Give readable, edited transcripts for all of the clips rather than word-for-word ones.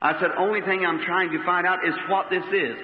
I said, only thing I'm trying to find out is what this is.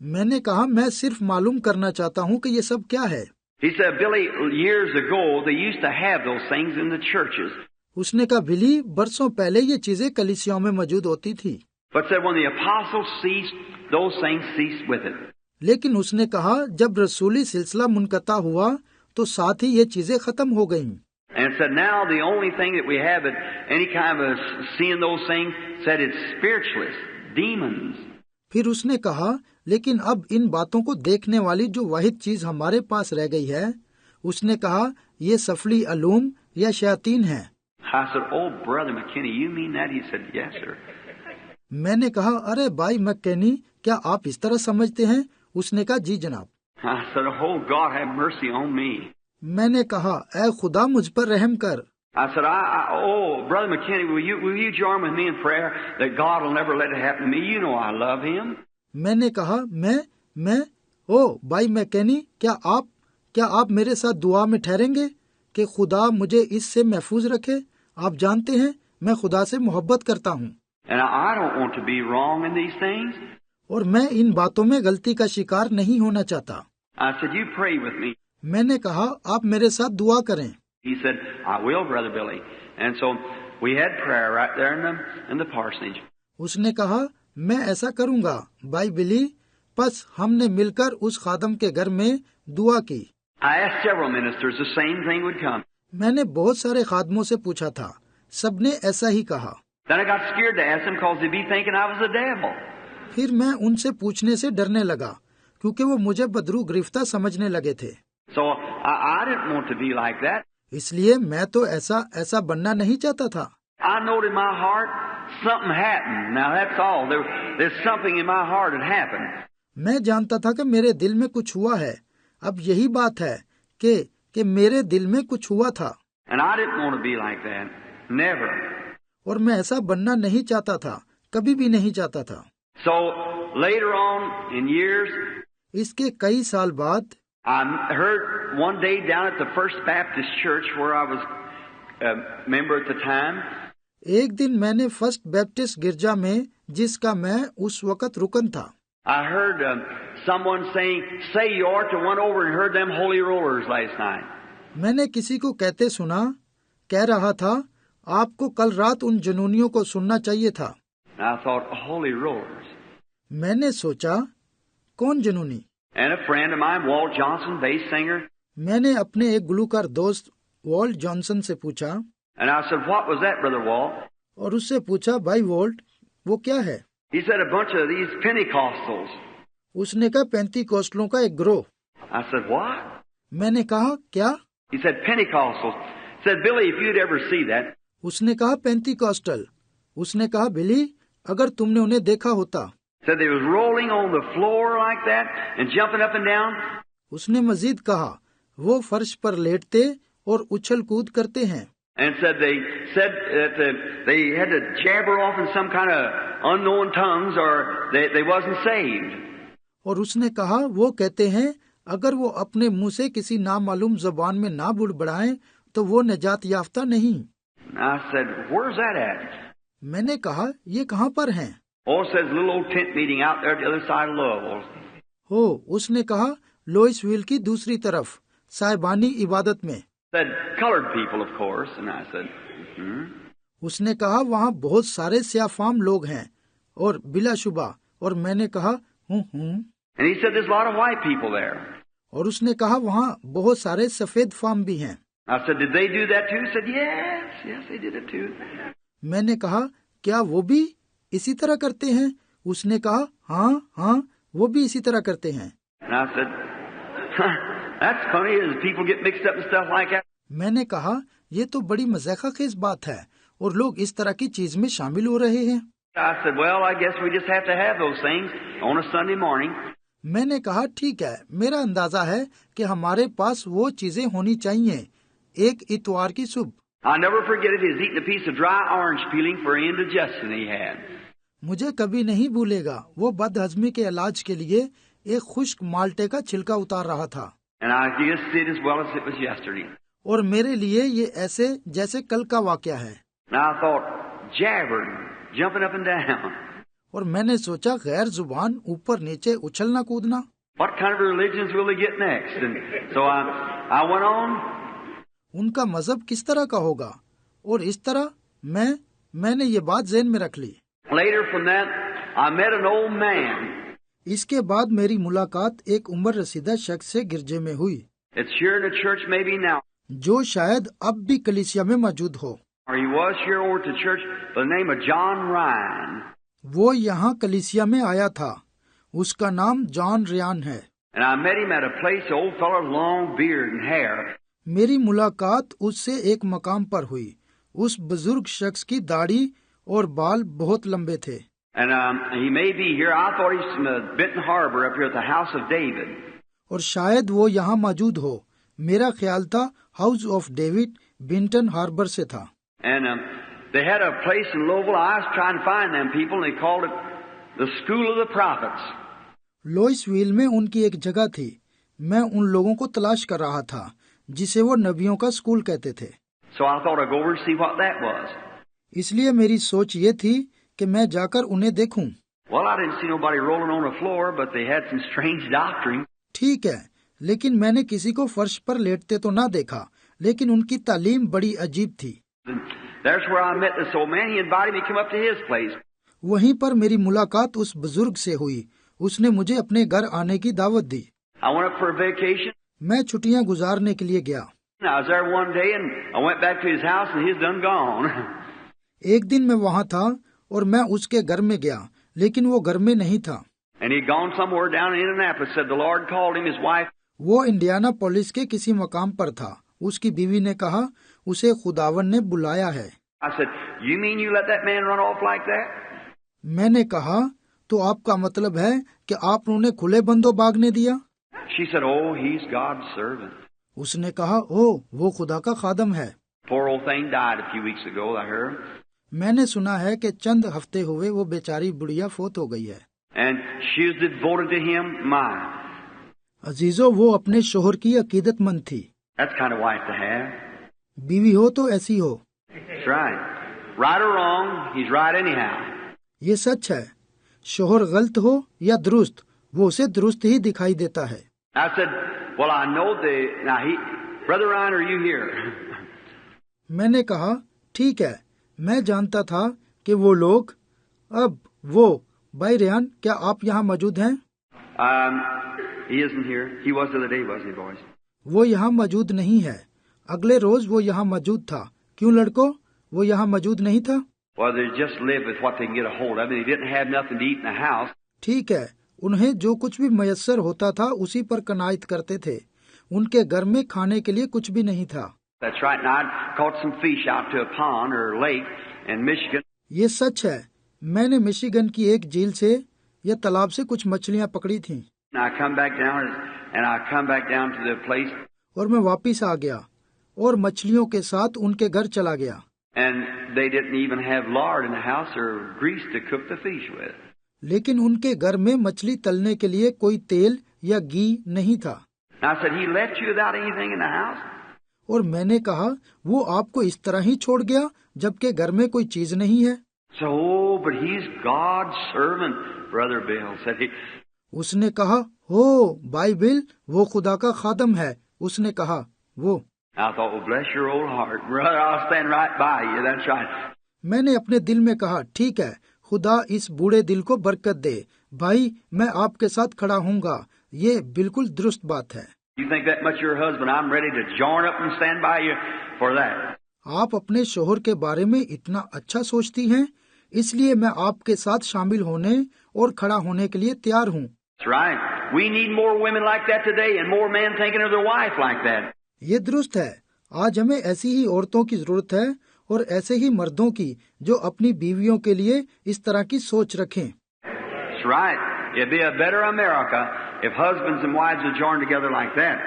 मैंने कहा मैं सिर्फ मालूम करना चाहता हूँ कि ये सब क्या है। He said, Billy, years ago they used to have those things in the churches. उसने कहा बिली, बरसों पहले ये चीजें कलीसियाओं में मौजूद होती थी, But said when the apostles ceased, those things ceased with it. लेकिन उसने कहा जब रसूली सिलसिला मुनक़ता हुआ तो साथ ही ये चीजें खत्म हो गईं। And said now the only thing that we have at any kind of seeing those things, said it's spiritualists, demons. फिर उसने कहा लेकिन अब इन बातों को देखने वाली जो वाहिद चीज हमारे पास रह गई है, उसने कहा ये सफली अलूम या शैतान है। I said, oh brother McKinney, you mean that? He said, yes sir. मैंने कहा अरे भाई मैकेनी, क्या आप इस तरह समझते हैं? उसने कहा जी जनाब। I said, oh God, have mercy on me. मैंने कहा ऐ खुदा मुझ पर रहम कर। I said, oh brother McKinney, will you join with me in prayer that God will never let it happen to me? You know I love him. मैंने कहा मैं ओ भाई मैकेनी, क्या आप मेरे साथ दुआ में ठहरेंगे कि खुदा मुझे इससे महफूज रखे? आप जानते हैं मैं खुदा से मोहब्बत करता हूँ And I don't want to be wrong in these things. और मैं इन बातों में गलती का शिकार नहीं होना चाहता। I said, you pray with me. मैंने कहा आप मेरे साथ दुआ करें। He said, I will, Brother Billy. And so we had prayer right there in the parsonage. उसने कहा मैं ऐसा करूँगा भाई बिली। बस हमने मिलकर उस खादम के घर में दुआ की। I asked several ministers, the same thing would come. मैंने बहुत सारे खादमों से पूछा था, सबने ऐसा ही कहा। Then I got scared to ask them because they'd be thinking I was the devil. फिर मैं उनसे पूछने से डरने लगा क्योंकि वो मुझे बदरू गिरफ्ता समझने लगे थे। So I didn't want to be like that. इसलिए मैं तो ऐसा बनना नहीं चाहता था। I knowed in my heart something happened. Now that's all. There's something in my heart that happened. मैं जानता था कि मेरे दिल में कुछ हुआ है। अब यही बात है कि मेरे दिल में कुछ हुआ था। And I didn't want to be like that. Never. और मैं ऐसा बनना नहीं चाहता था, कभी भी नहीं चाहता था। So later on in years, इसके कई साल बाद I heard one day down at the First Baptist Church where I was a member at the time. एक दिन मैंने फर्स्ट बैप्टिस्ट गिरजा में, जिसका मैं उस वक्त रुकन था, I heard someone saying, say you ought to went over and heard them holy rollers last night. मैंने किसी को कहते सुना, कह रहा था आपको कल रात उन जुनूनियों को सुनना चाहिए था। I thought, holy rollers. मैंने सोचा कौन जुनूनी? And a friend of mine, Walt Johnson, bass singer. मैंने अपने एक गुलूकार दोस्त वॉल्ट जॉनसन से पूछा। And I said, what was that, Brother Walt? और उससे पूछा भाई वॉल्ट वो क्या है? He said, a bunch of these Pentecostals. उसने कहा पेंतीकोस्टलों का एक ग्रोह। I said, what? मैंने कहा क्या? He said, Pentecostals. Said, Billy, if you'd ever see that. उसने कहा पेंतीकोस्टल। उसने कहा बिली, अगर तुमने उन्हें देखा होता। Said they was rolling on the floor like that and jumping up and down. उसने मजीद कहा वो फर्श पर लेटते और उछल कूद करते हैं। And said they had to jabber off in some kind of unknown tongues or they wasn't saved. और उसने कहा वो कहते हैं अगर वो अपने मुंह से किसी नामालूम ज़बान में ना बुड़बड़ाएं तो वो निजात याफ्ता नहीं। I said, where's that at? मैंने कहा ये कहाँ पर हैं? Oh, it says a little old tent meeting out there at the other side of Louisville. हो, उसने कहा लोइसविल की दूसरी तरफ साहिबानी इबादत में। Said colored people, of course, and I said, उसने कहा वहाँ बहुत सारे स्याफाम लोग हैं और बिलाशुबा, और मैंने कहा हूँ। And he said there's a lot of white people there. और उसने कहा वहाँ बहुत सारे सफेद फार्म भी हैं। I said, did they do that too? He said, yes, they did it too. मैंने कहा क्या वो भी इसी तरह करते हैं? उसने कहा हाँ, वो भी इसी तरह करते हैं। And I said, that's funny as people get mixed up and stuff like that. मैंने कहा ये तो बड़ी मज़ाक़खेज़ बात है और लोग इस तरह की चीज में शामिल हो रहे हैं। I said, well, I guess we just have to have those things on a Sunday morning. मैंने कहा ठीक है, मेरा अंदाजा है कि हमारे पास वो चीजें होनी चाहिए एक इतवार की सुबह। I'll never forget it. He was eating a piece of dry orange peeling for indigestion he had. मुझे कभी नहीं भूलेगा, वो बदहजमी के इलाज के लिए एक खुश्क माल्टे का छिलका उतार रहा था। And I just did as well as it was yesterday. और मेरे लिए ये ऐसे जैसे कल का वाकया है। And I thought, jabbering, jumping up and down. और मैंने सोचा गैर जुबान ऊपर नीचे उछलना कूदना, What kind of religions will they get next? And so I went on. उनका मजहब किस तरह का होगा, और इस तरह मैंने ये बात ज़हन में रख ली। Later from that, I met an old man. इसके बाद मेरी मुलाकात एक उम्र रसीदा शख्स से गिरजे में हुई, It's here in the church maybe now. जो शायद अब भी कलीसिया में मौजूद हो। Or he was here over at the church by the name of John Ryan. वो यहाँ कलीसिया में आया था, उसका नाम जॉन रियान है। And I met him at a place, the old fellow, long beard and hair. मेरी मुलाकात उससे एक मकाम पर हुई। उस बुजुर्ग शख्स की दाढ़ी और बाल बहुत लंबे थे। And he may be here. I thought he's from Benton Harbor up here at the House of David. और शायद वो यहाँ मौजूद हो। मेरा ख्याल था हाउस ऑफ डेविड बिंटन हार्बर से था। And they had a place in Louisville. I was trying to find them people, and they called it the School of the Prophets. Louisville में उनकी एक जगह थी। मैं उन लोगों को तलाश कर रहा था जिसे वो नबियों का स्कूल कहते थे। So I thought I'd go over and see what that was. इसलिए मेरी सोच ये थी कि मैं जाकर उन्हें देखूं। Well, I didn't see nobody rolling on the floor, but they had some strange doctrine. ठीक है, लेकिन मैंने किसी को फर्श पर लेटते तो ना देखा, लेकिन उनकी तालीम बड़ी अजीब थी। And there's where I met this old man. He invited me to come up to his place. वहीं पर मेरी मुलाकात उस बुजुर्ग से हुई। उसने मुझे अपने घर आने की दावत दी। I went up for a vacation. मैं छुट्टियां गुजारने के लिए गया। I was there one day, and I went back to his house, and he's done gone. एक दिन मैं वहाँ था और मैं उसके घर में गया, लेकिन वो घर में नहीं था। And he'd gone somewhere down in Indianapolis. Said the Lord called him. His wife. वो इंडियाना पोलिस के किसी मकाम पर था। उसकी बीवी ने कहा उसे खुदावन ने बुलाया है। I said, "You mean you let that man run off like that?" मैंने कहा तो आपका मतलब है कि आपने उन्हें खुले बंदों भागने दिया? She said, "Oh, he's God's servant." उसने कहा ओह, वो खुदा का खादम है। Poor old thing died a few weeks ago. I heard. मैंने सुना है कि चंद हफ्ते हुए वो बेचारी बुढ़िया फोत हो गई है। And she was devoted to him. My, अजीजों, वो अपने शोहर की अकीदतमंद थी। that's the kind of wife to have. बीवी हो तो ऐसी हो। That's right. Right or wrong, he's right anyhow. ये सच है। शोहर गलत हो या दुरुस्त, वो उसे दुरुस्त ही दिखाई देता है। I said, "Well, I know now Brother Ryan, are you here?" मैंने कहा ठीक है, मैं जानता था कि वो लोग अब वो भाई रेहान, क्या आप यहाँ मौजूद हैं? He isn't here. He was the other day, wasn't he, boys? वो यहाँ मौजूद नहीं है। अगले रोज वो यहाँ मौजूद था। क्यों लड़कों, वो यहाँ मौजूद नहीं था? Well, they just lived with what they can get a hold of. They didn't have nothing to eat in the house. ठीक है, उन्हें जो कुछ भी मयस्सर होता था उसी पर कनायत करते थे। उनके घर में खाने के लिए कुछ भी नहीं था। That's right. And I caught some fish out to a pond or lake in Michigan. ये सच है। मैंने मिशिगन की एक झील से या तालाब से कुछ मछलियाँ पकड़ी थीं। And I come back down to the place. और मैं वापिस आ गया और मछलियों के साथ उनके घर चला गया। And they didn't even have lard in the house or grease to cook the fish with. लेकिन उनके घर में मछली तलने के लिए कोई तेल या घी नहीं था। And I said, "He left you without anything in the house?" और मैंने कहा वो आपको इस तरह ही छोड़ गया जबकि घर में कोई चीज नहीं है। So, but he's God's servant, Brother Bill said. उसने कहा हो भाई बिल, वो खुदा का खादम है। उसने कहा वो। I thought, well, bless your old heart, brother. I'll stand right by you. That's right. मैंने अपने दिल में कहा ठीक है, खुदा इस बूढ़े दिल को बरकत दे। भाई, मैं आपके साथ खड़ा हूँगा। ये बिल्कुल दुरुस्त बात है। You think that much of your husband? I'm ready to join up and stand by you for that. आप अपने शोहर के बारे में इतना अच्छा सोचती हैं, इसलिए मैं आपके साथ शामिल होने और खड़ा होने के लिए तैयार हूँ। That's right. We need more women like that today and more men thinking of their wife like that. ये दुरुस्त है। आज हमें ऐसी ही औरतों की जरूरत है और ऐसे ही मर्दों की जो अपनी बीवियों के लिए इस तरह की सोच रखें। That's right. It'd be a better America if husbands and wives would join together like that.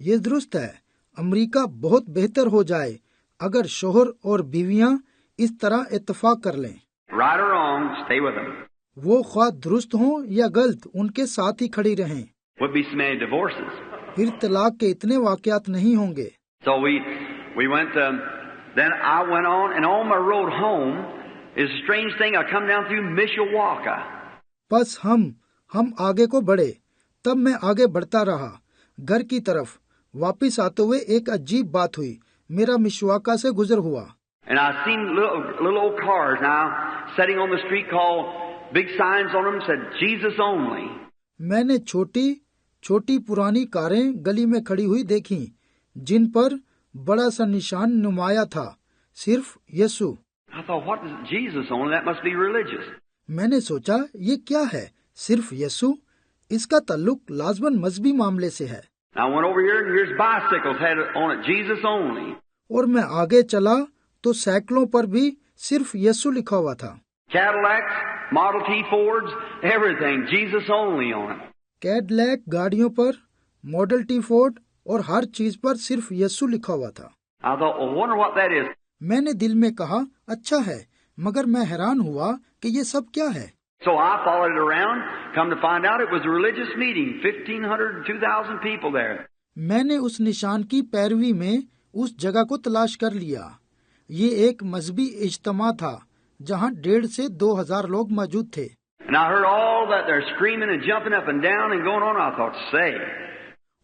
ये दुरुस्त है। अमेरिका बहुत बेहतर हो जाए अगर शोहर और बीवियां इस तरह इत्तेफाक कर लें। Right or wrong, stay with them. वो ख्वाह दुरुस्त हों या गलत, उनके साथ ही खड़ी रहें। Would be so many divorces. फिर तलाक के इतने वाकयात नहीं होंगे। So we went. Then I went on, and on my road home, It's a strange thing. I come down through Mishawaka. बस हम आगे को बढ़े। तब मैं आगे बढ़ता रहा घर की तरफ। वापिस आते हुए एक अजीब बात हुई। मेरा मिशवाका से गुजर हुआ। And I seen little old cars now sitting on the street called big signs on them said Jesus only. मैंने छोटी पुरानी कारें गली में खड़ी हुई देखी जिन पर बड़ा सा निशान नुमाया था, सिर्फ यीशु। I thought, what is Jesus only? That must be religious. मैंने सोचा ये क्या है, सिर्फ यीशु? इसका ताल्लुक लाजमन मजहबी मामले से है। I went over here and here's bicycles had on it Jesus only. और मैं आगे चला तो साइकिलों पर भी सिर्फ यीशु लिखा हुआ था। Cadillacs, Model T Fords, everything Jesus only on it. Cadillac गाड़ियों पर, मॉडल टी फोर्ड और हर चीज पर सिर्फ यीशु लिखा हुआ था। I thought, well, wonder what that is. मैंने दिल में कहा अच्छा है, मगर मैं हैरान हुआ कि ये सब क्या है। So I followed it around, come to find out it was a religious meeting, 1,500 to 2,000 people there. मैंने उस निशान की पैरवी में उस जगह को तलाश कर लिया। ये एक मजहबी इज्तिमा था जहाँ 1,500 से 2,000 लोग मौजूद थे। And I heard all that they're screaming and jumping up and down and going on. I thought, say.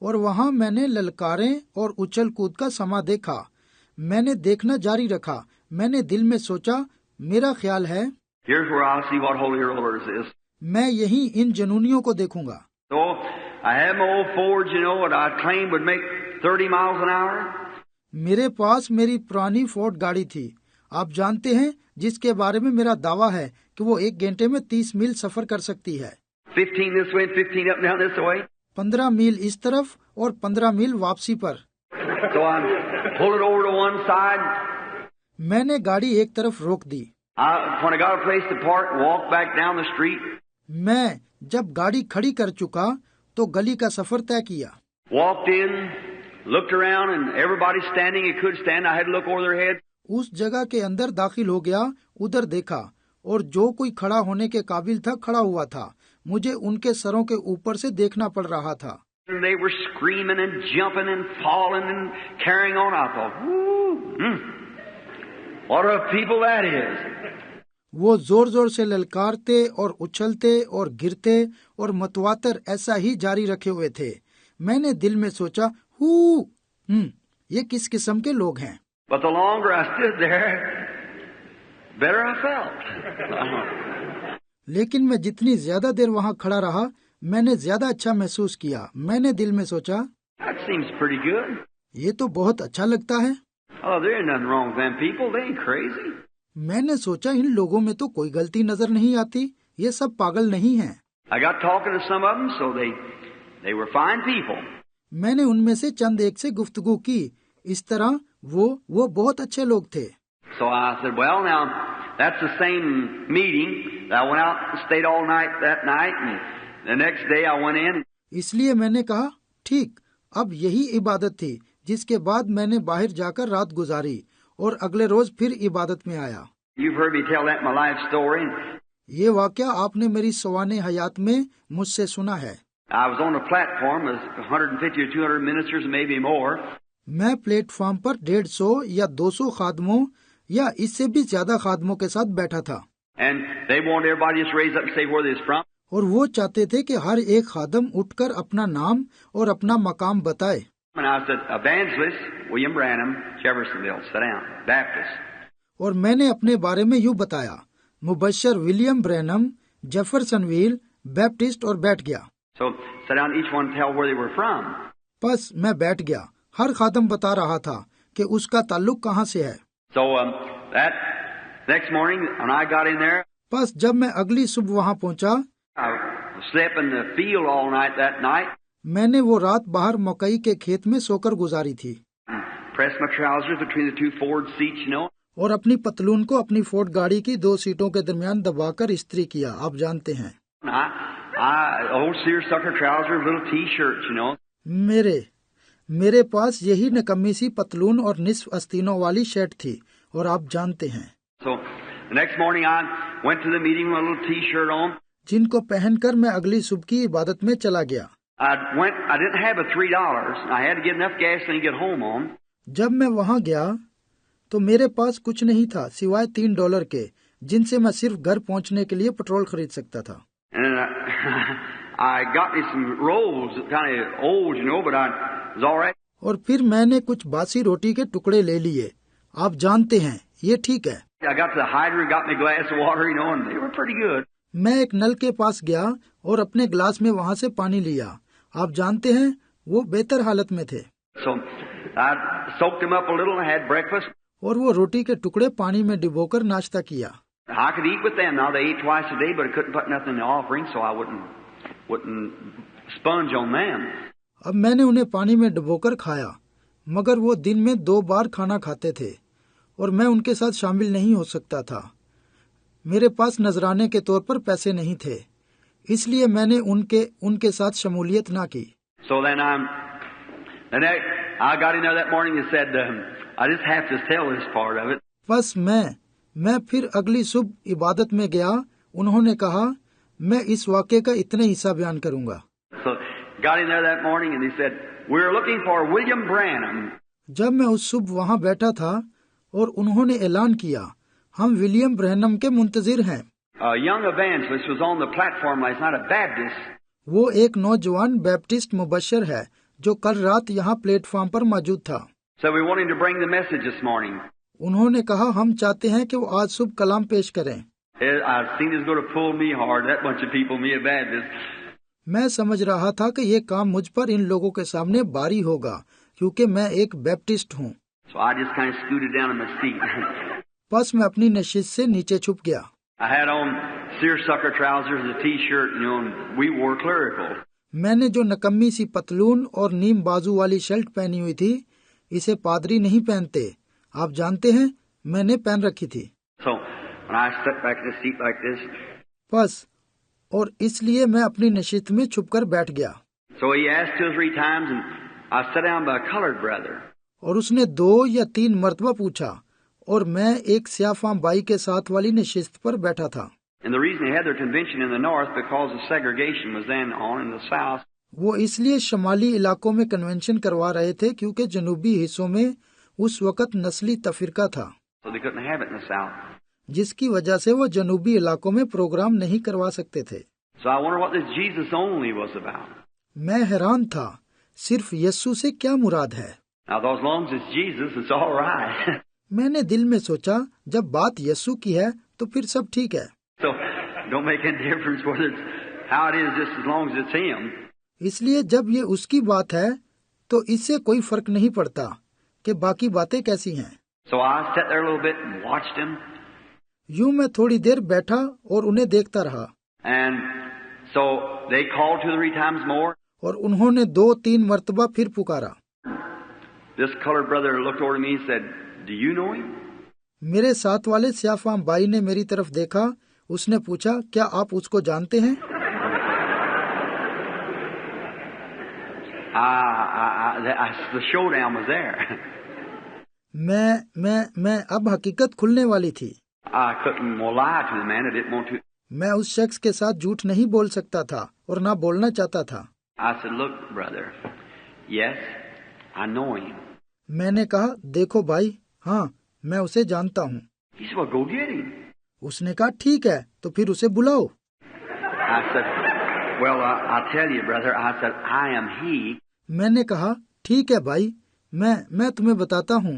और वहाँ मैंने ललकारें और उछल कूद का समा देखा। मैंने देखना जारी रखा। मैंने दिल में सोचा, मेरा ख्याल है Here's where I'll see what holy rollers is. मैं यही इन जनूनियों को देखूंगा। So I had my old Fords, what I claimed would make 30 miles an hour. मेरे पास मेरी पुरानी फोर्ड गाड़ी थी, आप जानते हैं, जिसके बारे में मेरा दावा है कि वो 1 घंटे में 30 मील सफर कर सकती है। 15 this way and 15 up and down this way. 15 मील इस तरफ और 15 मील वापसी पर। So I pulled it over to one side. मैंने गाड़ी एक तरफ रोक दी। When I got a place to park, walked back down the street. मैं जब गाड़ी खड़ी कर चुका तो गली का सफर तय किया। Walked in, looked around, and everybody standing it could stand. I had to look over their head. उस जगह के अंदर दाखिल हो गया, उधर देखा और जो कोई खड़ा होने के काबिल था खड़ा हुआ था। मुझे उनके सरों के ऊपर से देखना पड़ रहा था। And they were screaming and jumping and falling and carrying on. I thought, whoo, what a people that is. वो जोर जोर से ललकारते और उछलते और गिरते और मतवातर ऐसा ही जारी रखे हुए थे। मैंने दिल में सोचा, ये किस किस्म के लोग हैं। But the longer I stood there, better I felt. लेकिन मैं जितनी ज्यादा देर वहाँ खड़ा रहा, मैंने ज्यादा अच्छा महसूस किया। मैंने दिल में सोचा, That seems pretty good. ये तो बहुत अच्छा लगता है। Oh, there ain't nothing wrong with them people. They ain't crazy. मैंने सोचा इन लोगों में तो कोई गलती नजर नहीं आती, ये सब पागल नहीं हैं। I got talking to some of them, so they were fine people. मैंने उनमें से चंद एक से गुफ्तगू की। इस तरह वो बहुत अच्छे लोग थे। So I said, well, now that's the same meeting. I went out and stayed all night that night, and the next day I went in. इसलिए मैंने कहा, ठीक, अब यही इबादत थी जिसके बाद मैंने बाहर जाकर रात गुजारी और अगले रोज फिर इबादत में आया। You've heard me tell that in my life story. ये वाकया आपने मेरी सवाने हयात में मुझसे सुना है। I was on the platform with 150 or 200 ministers, maybe more. मैं प्लेटफॉर्म पर 150 या 200 खादमों या इससे भी ज्यादा खादमों के साथ बैठा था। And they wanted everybody just raise up and say where they're from. और वो चाहते थे कि हर एक खादम उठकर अपना नाम और अपना मकाम बताए। And I said, Evangelist William Branham, Jeffersonville, sit down, Baptist. और मैंने अपने बारे में यूँ बताया, मुबशर विलियम ब्रैनम, जेफरसनविल, बैप्टिस्ट, और बैठ गया। So sit down, each one tell where they were from. बस मैं बैठ गया। हर खादम बता रहा था कि उसका ताल्लुक कहाँ से है। So that next morning when I got in there, बस जब मैं अगली सुबह वहाँ पहुँचा, I slept in the field all night that night. मैंने वो रात बाहर मकई के खेत में सोकर गुजारी थी। Pressed my trousers between the two Ford seats, और अपनी पतलून को अपनी फोर्ड गाड़ी की 2 सीटों के दरमियान दबाकर इस्त्री किया, आप जानते हैं। Old seersucker trousers, little t-shirts, मेरे पास यही नकम्मी सी पतलून और निस्फ आस्तीनों वाली शर्ट थी, और आप जानते हैं। So the next morning I went to the meeting with a little t-shirt on. जिनको पहनकर मैं अगली सुबह की इबादत में चला गया। I didn't have a $3. I had to get enough gasoline to get home on. जब मैं वहाँ गया तो मेरे पास कुछ नहीं था सिवाय $3 के। जिनसे मैं सिर्फ घर पहुंचने के लिए पेट्रोल खरीद सकता था। And I got me some rolls, kind of old, you know, but I was all right. और फिर मैंने कुछ बासी रोटी के टुकड़े ले लिए, आप जानते हैं, ये ठीक है। I got to the hydrant, got me a glass of water, you know, and they were pretty good. मैं एक नल के पास गया और अपने ग्लास में वहां से पानी लिया, आप जानते हैं, वो बेहतर हालत में थे। So I soaked them up a little and had breakfast. और वो रोटी के टुकड़े पानी में डिबोकर नाश्ता किया। I could eat with them. Now they eat twice a day, but I couldn't put nothing in the offering, so I wouldn't sponge on them. अब मैंने उन्हें पानी में डुबोकर खाया, मगर वो दिन में 2 बार खाना खाते थे और मैं उनके साथ शामिल नहीं हो सकता था। मेरे पास नजराने के तौर पर पैसे नहीं थे, इसलिए मैंने उनके साथ शमूलियत ना की। So then I got in there that morning and said, I just have to tell this part of it. बस मैं फिर अगली सुबह इबादत में गया। उन्होंने कहा, मैं इस वाक़े का इतना हिस्सा बयान करूंगा। So got in there that morning and he said, we're looking for William Branham. जब मैं उस सुबह वहां बैठा था और उन्होंने ऐलान किया, हम विलियम ब्रैनम के मुंतजिर हैं। A young evangelist was on the platform last night, a Baptist. वो एक नौजवान बैप्टिस्ट मुबशर है जो कल रात यहाँ प्लेटफॉर्म पर मौजूद था। So we want him to bring the message this morning. उन्होंने कहा, हम चाहते हैं कि वो आज सुबह कलाम पेश करें। I've seen it's going to pull me hard, that bunch of people, me a Baptist. मैं समझ रहा था कि ये काम मुझ पर इन लोगों के सामने भारी होगा, क्योंकि मैं एक बैप्टिस्ट हूँ। So I just kind of scooted down in my seat. बस मैं अपनी नशिस्त से नीचे छुप गया। I had on seersucker trousers, a t-shirt, you know, and we wore clerical. मैंने जो नकम्मी सी पतलून और नीम बाजू वाली शर्ट पहनी हुई थी, इसे पादरी नहीं पहनते, आप जानते हैं, मैंने पहन रखी थी। So when I stepped back to the seat like this, बस, और इसलिए मैं अपनी नशिस्त में छुपकर बैठ गया। so he asked 2 or 3 times, and I sat down by a colored brother. और उसने 2 या 3 मर्तबा पूछा और मैं एक स्याफाम बाई के साथ वाली नशिस्त पर बैठा था। And the reason they had their convention in the north because the segregation was then on in the south. वो इसलिए शमाली इलाकों में कन्वेंशन करवा रहे थे क्योंकि जनूबी हिस्सों में उस वक्त नस्ली तफरीका था, So they couldn't have it in the south. जिसकी वजह से वो जनूबी इलाकों में प्रोग्राम नहीं करवा सकते थे। So I wonder what this Jesus only was about. मैं हैरान था, सिर्फ यस्सु से क्या मुराद है। Now as long as it's Jesus, it's all right. मैंने दिल में सोचा, जब बात यस्सु की है तो फिर सब ठीक है। So don't make any difference whether it's how it is, just as long as it's Him. इसलिए जब ये उसकी बात है तो इससे कोई फर्क नहीं पड़ता कि बाकी बातें कैसी हैं। So I sat there a little bit and watched him. यूं मैं थोड़ी देर बैठा और उन्हें देखता रहा। And so they called 2 or 3 times more. और उन्होंने 2-3 मर्तबा फिर पुकारा। This colored brother looked over to me and said, "Do you know him?" मेरे साथ वाले स्याफाम बाई ने मेरी तरफ देखा, उसने पूछा, क्या आप उसको जानते हैं? The showdown was there. मैं अब हकीकत खुलने वाली थी। I couldn't lie to the man. I didn't want to. मैं उस शख्स के साथ झूठ नहीं बोल सकता था और ना बोलना चाहता था। I said, "Look, brother. Yes, I know him." मैंने कहा, देखो भाई, हाँ, मैं उसे जानता हूँ। He said, "Well, go get him." उसने कहा, ठीक है, तो फिर उसे बुलाओ। I said, "Well, I tell you, brother." I said, "I am he." मैंने कहा, ठीक है भाई, मैं तुम्हें बताता हूँ।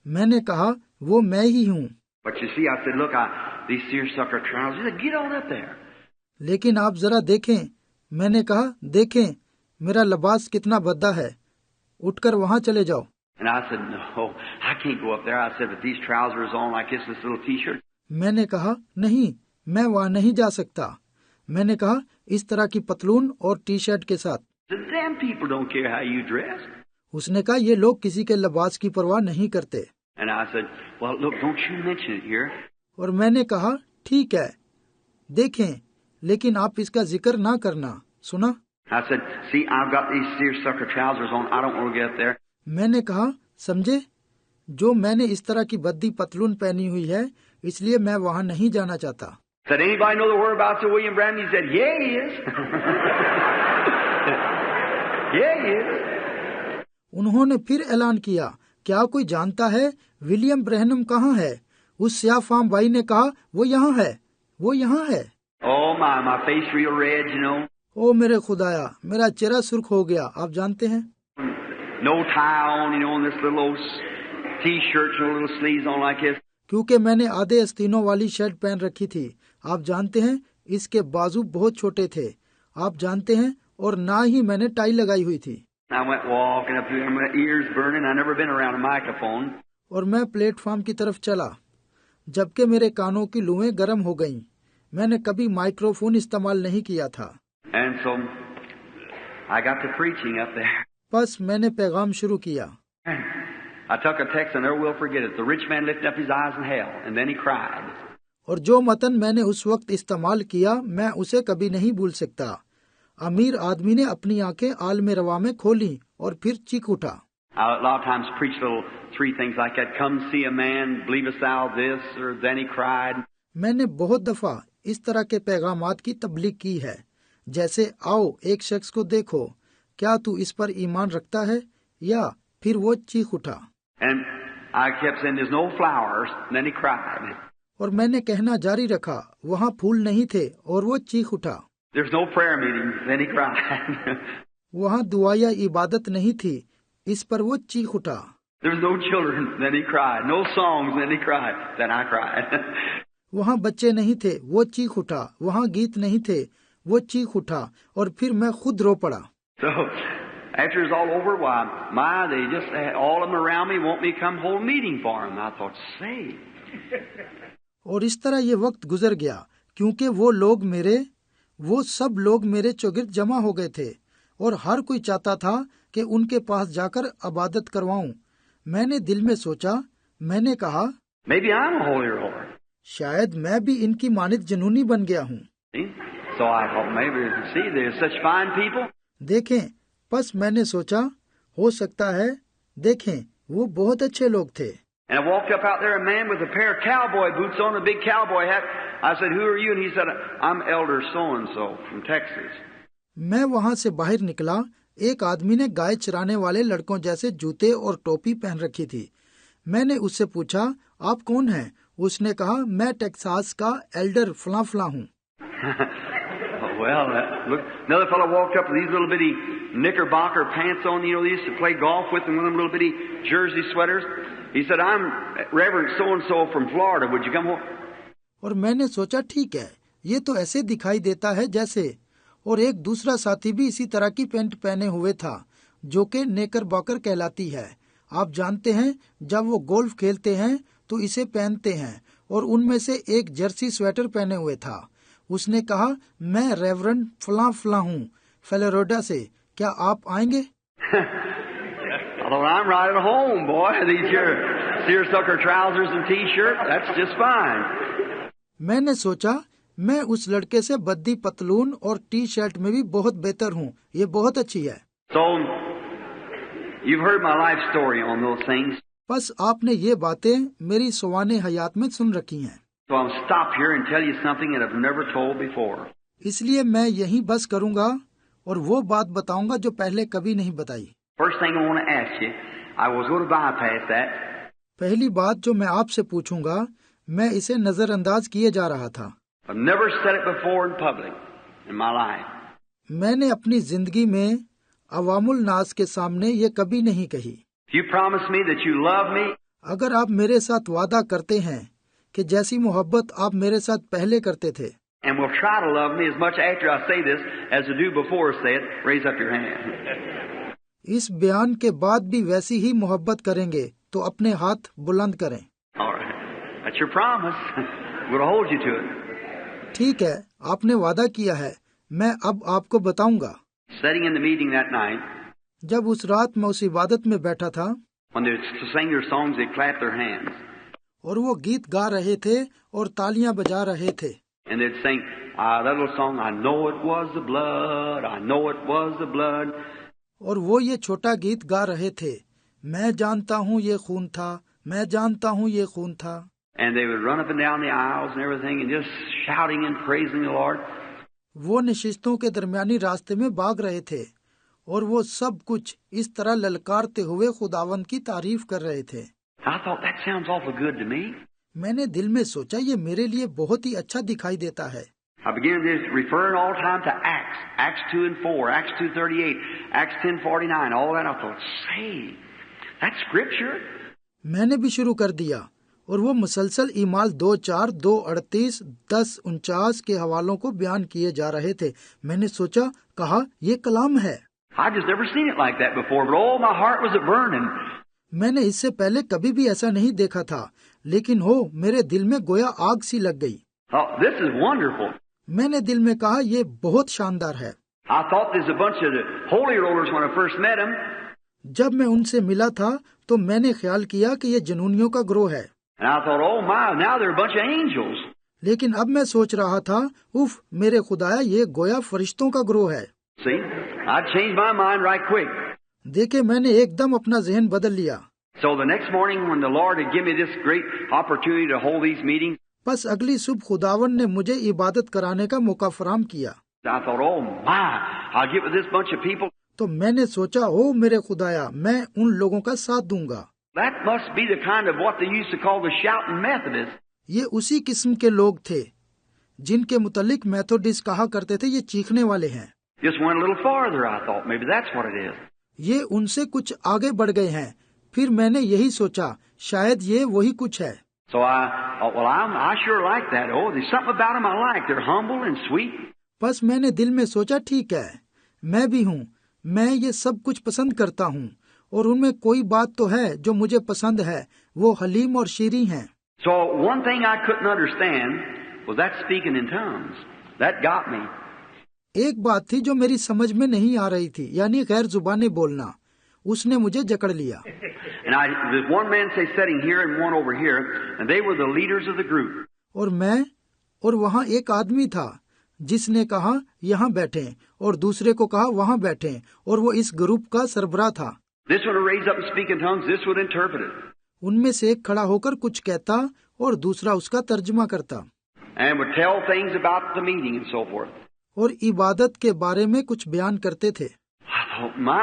मैंने कहा, वो मैं ही हूँ। But you see, I said, "Look, these seersucker trousers." He said, "Get on up there." लेकिन आप जरा देखें, मैंने कहा, देखें, मेरा लिबास कितना भद्दा है, उठकर वहाँ चले जाओ। And I said, "No, I can't go up there." I said, "With these trousers on like this little t-shirt." मैंने कहा, नहीं, मैं वहाँ नहीं जा सकता। मैंने कहा, इस तरह की पतलून और टी शर्ट के साथ। The damn people don't care how you dress. उसने कहा, ये लोग किसी के लिबास की परवाह नहीं करते। And I said, "Well, look, don't you mention it here." और मैंने कहा, ठीक है, देखें, लेकिन आप इसका जिक्र ना करना, सुना? I said, "See, I've got these seersucker trousers on. I don't want to get up there." मैंने कहा, समझे, जो मैंने इस तरह की भद्दी पतलून पहनी हुई है, इसलिए मैं वहाँ नहीं जाना चाहता। Said, "Anybody know the whereabouts of William Branham?" He said, "Yeah, he is." Yeah, he is. उन्होंने फिर ऐलान किया, क्या कोई जानता है विलियम ब्रैनम कहाँ है? उस स्याह फार्म बाई ने कहा, वो यहाँ है, वो यहाँ है। Oh my face real red, you know. ओ मेरे खुदाया, मेरा चेहरा सुर्ख हो गया, आप जानते हैं। No tie on, you know, and this little old t-shirts and little sleeves on like this. क्योंकि मैंने आधे आस्तीनों वाली शर्ट पहन रखी थी, आप जानते हैं, इसके बाजू बहुत छोटे थे, आप जानते हैं, और ना ही मैंने टाई लगाई हुई थी। I went walking up there, my ears burning. I never been around a microphone. और मैं प्लेटफॉर्म की तरफ चला, जबकि मेरे कानों की लुएं गर्म हो गईं। मैंने कभी माइक्रोफोन इस्तेमाल नहीं किया था। And so I got to preaching up there. बस मैंने पैगाम शुरू किया। I took a text and never will forget it. The rich man lifted up his eyes in hell, and then he cried. और जो मतन मैंने उस वक्त इस्तेमाल किया, मैं उसे कभी नहीं भूल सकता। अमीर आदमी ने अपनी आंखें आलम रवा में खोली और फिर चीख उठा। I a lot of times preach little 3 things like that. Come see a man, believest thou this, or then he cried. मैंने बहुत दफा इस तरह के पैगामात की तबलीग की है, जैसे आओ एक शख्स को देखो, क्या तू इस पर ईमान रखता है, या फिर वो चीख उठा। And I kept saying, there's no flowers, and then he cried. और मैंने कहना जारी रखा, वहाँ फूल नहीं थे, और वो चीख उठा। There's no prayer meeting, then he cried. वहाँ दुआ या इबादत नहीं थी, इस पर वो चीख उठा। There's no children, then he cried. No songs, then he cried. Then I cried. वहाँ बच्चे नहीं थे, वो चीख उठा। वहाँ गीत नहीं थे, वो चीख उठा, और फिर मैं खुद रो पड़ा। So after it's all over, why, they just all of them around me want me to come hold meeting for them. I thought, say. और इस तरह ये वक्त गुजर गया, क्योंकि वो सब लोग मेरे चौगिर्द जमा हो गए थे, और हर कोई चाहता था कि उनके पास जाकर इबादत करवाऊं। मैंने दिल में सोचा, मैंने कहा, Maybe I'm a holy roller. शायद मैं भी इनकी मानित जनूनी बन गया हूँ। So I thought, maybe, see, there's such fine people. देखें, बस मैंने सोचा, हो सकता है, देखें, वो बहुत अच्छे लोग थे। And I walked up out there, a man with a pair of cowboy boots on, a big cowboy hat. I said, who are you? And he said, I'm Elder so-and-so from Texas. मैं वहाँ से बाहर निकला, एक आदमी ने गाय चराने वाले लड़कों जैसे जूते और टोपी पहन रखी थी। मैंने उससे पूछा, आप कौन हैं? उसने कहा, मैं टेक्सास का एल्डर फला फला हूँ। Well, look, another fellow walked up with these little bitty knickerbocker pants on. You know, they used to play golf with them, with them little bitty jersey sweaters. He said, I'm Reverend so-and-so from Florida. Would you come home? और मैंने सोचा, ठीक है, ये तो ऐसे दिखाई देता है जैसे। और एक दूसरा साथी भी इसी तरह की पैंट पहने हुए था, जो कि नेकर बॉकर कहलाती है। आप जानते हैं, जब वो गोल्फ खेलते हैं तो इसे पहनते हैं, और उनमें से एक जर्सी स्वेटर पहने हुए था। उसने कहा, मैं रेवरेंड फला फला हूँ, फ्लोरिडा से, क्या आप आएंगे? Although I'm right at home, boy. These your seersucker trousers and t-shirt, that's just fine. मैंने सोचा, मैं उस लड़के से बद्दी पतलून और टी शर्ट में भी बहुत बेहतर हूँ, ये बहुत अच्छी है। So, you've heard my life story on those things. बस आपने ये बातें मेरी सवाने हयात में सुन रखी हैं। So I'll stop here and tell you something that I've never told before. इसलिए मैं यहीं बस करूँगा और वो बात बताऊँगा जो पहले कभी नहीं बताई। First thing I want to ask you, I was going to bypass that. पहली बात जो मैं आपसे पूछूंगा, मैं इसे नजरअंदाज किए जा रहा था। I've never said it before in public in my life. मैंने अपनी जिंदगी में अवामुल नास के सामने ये कभी नहीं कही। If you promise me that you love me, अगर आप मेरे साथ वादा करते हैं कि जैसी मोहब्बत आप मेरे साथ पहले करते थे, and will try to love me as much after I say this as to do before I say it, raise up your hand. इस बयान के बाद भी वैसी ही मोहब्बत करेंगे तो अपने हाथ बुलंद करें। All right. That's your promise. I'm going to hold you to it. ठीक है, आपने वादा किया है, मैं अब आपको बताऊंगा। Sitting in the meeting that night, जब उस रात मैं उस इबादत में बैठा था, when they sang their songs, they clapped their hands. और वो गीत गा रहे थे और तालियां बजा रहे थे। And they'd sing that little song, I know it was the blood, I know it was the blood. और वो ये छोटा गीत गा रहे थे, मैं जानता हूँ ये खून था, मैं जानता हूँ ये खून था। And they would run up and down the aisles and everything and just shouting and praising the Lord. वो नशिस्तों के दरमियानी रास्ते में भाग रहे थे और वो सब कुछ इस तरह ललकारते हुए खुदावंद की तारीफ कर रहे थे। I thought that sounds awful good to me. मैंने दिल में सोचा ये मेरे लिए बहुत ही अच्छा दिखाई देता है। I began this referring all the time to Acts, Acts 2 and 4, Acts 2:38, Acts 10:49, all that. I thought, say, that's scripture. मैंने भी शुरू कर दिया और वो मुसलसल ईमाल 2:4, 2:38, 10:49 के हवालों को बयान किए जा रहे थे। मैंने सोचा, कहा, ये कलाम है। I just never seen it like that before, but oh, my heart was burning. मैंने इससे पहले कभी भी ऐसा नहीं देखा था, लेकिन हो मेरे दिल में गोया आग सी लग गई। Oh, this is wonderful. मैंने दिल में कहा, ये बहुत शानदार है। I thought there's a bunch of the holy rollers when I first met them. जब मैं उनसे मिला था तो मैंने ख्याल किया कि ये जनूनियों का ग्रोह है। And I thought, oh my, now they're a bunch of angels. लेकिन अब मैं सोच रहा था, उफ मेरे खुदाया, ये गोया फरिश्तों का ग्रोह है। See, I changed my mind right quick. देखे, मैंने एकदम अपना जहन बदल लिया। So the next morning when the Lord had given me this great opportunity to hold these meetings, बस अगली सुबह खुदावन ने मुझे इबादत कराने का मौका फराहम किया। I thought, oh my, I'll get with this bunch of people. तो मैंने सोचा, ओ मेरे खुदाया, मैं उन लोगों का साथ दूंगा। That must be the kind of what they used to call the shouting Methodists. ये उसी किस्म के लोग थे जिनके मुतल्लिक मेथोडिस्ट कहा करते थे, ये चीखने वाले हैं। Just went a little farther, I thought. Maybe that's what it is. ये उनसे कुछ आगे बढ़ गए हैं। फिर मैंने यही सोचा, शायद ये वही कुछ है। So I sure like that. Oh, there's something about them I like. They're humble and sweet. बस मैंने दिल में सोचा, ठीक है, मैं भी हूँ, मैं ये सब कुछ पसंद करता हूँ और उनमें कोई बात तो है जो मुझे पसंद है, वो हलीम और शीरी हैं। So one thing I couldn't understand was that speaking in tongues. That got me. एक बात थी जो मेरी समझ में नहीं आ रही थी, यानी गैर जुबानी बोलना, उसने मुझे जकड़ लिया। And there's one man say sitting here and one over here, and they were the leaders of the group. और मैं और वहाँ एक आदमी था जिसने कहा यहाँ बैठे और दूसरे को कहा वहाँ बैठे, और वो इस ग्रुप का सरबराह था। This one would raise up and speak in tongues, this would interpret it. उनमें से एक खड़ा होकर कुछ कहता और दूसरा उसका तर्जमा करता, And would tell things about the meeting and so forth. और इबादत के बारे में कुछ बयान करते थे। I thought, my,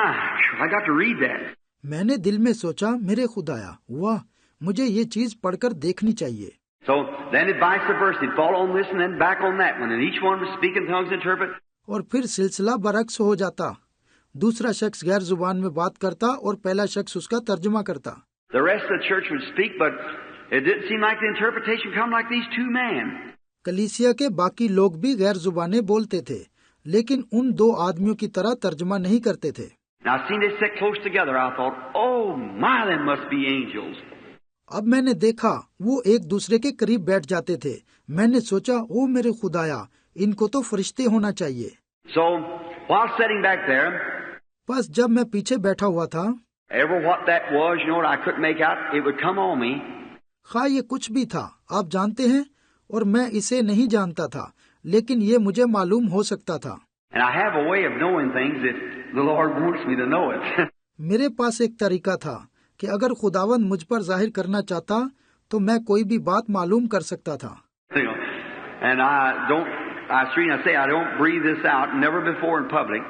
I got to read that. मैंने दिल में सोचा, मेरे खुदाया, वाह, मुझे ये चीज पढ़कर देखनी चाहिए। So then it vice versa. It'd fall on this and then back on that one. And each one would speak in tongues and interpret. और फिर सिलसिला बरक्स हो जाता, दूसरा शख्स गैर जुबान में बात करता और पहला शख्स उसका तर्जुमा करता। The rest of the church would speak, but it didn't seem like the interpretation come like these two men. कलीसिया के बाकी लोग भी गैर जुबाने बोलते थे, लेकिन उन दो आदमियों की तरह तर्जुमा नहीं करते थे। Now, I seen they sit close together. I thought, oh my, they must be angels. अब मैंने देखा वो एक दूसरे के करीब बैठ जाते थे। मैंने सोचा, ओ मेरे खुदाया, इनको तो फरिश्ते होना चाहिए। So, while sitting back there, बस जब मैं पीछे बैठा हुआ था, ever what that was, you know what I couldn't make out, it would come on me. खा ये कुछ भी था, आप जानते हैं, और मैं इसे नहीं जानता था, लेकिन ये मुझे मालूम हो सकता था। And I have a way of knowing things if the Lord wants me to know it. मेरे पास एक तरीका था कि अगर खुदावंद मुझ पर जाहिर करना चाहता तो मैं कोई भी बात मालूम कर सकता था। You know, and I say I don't breathe this out, never before in public.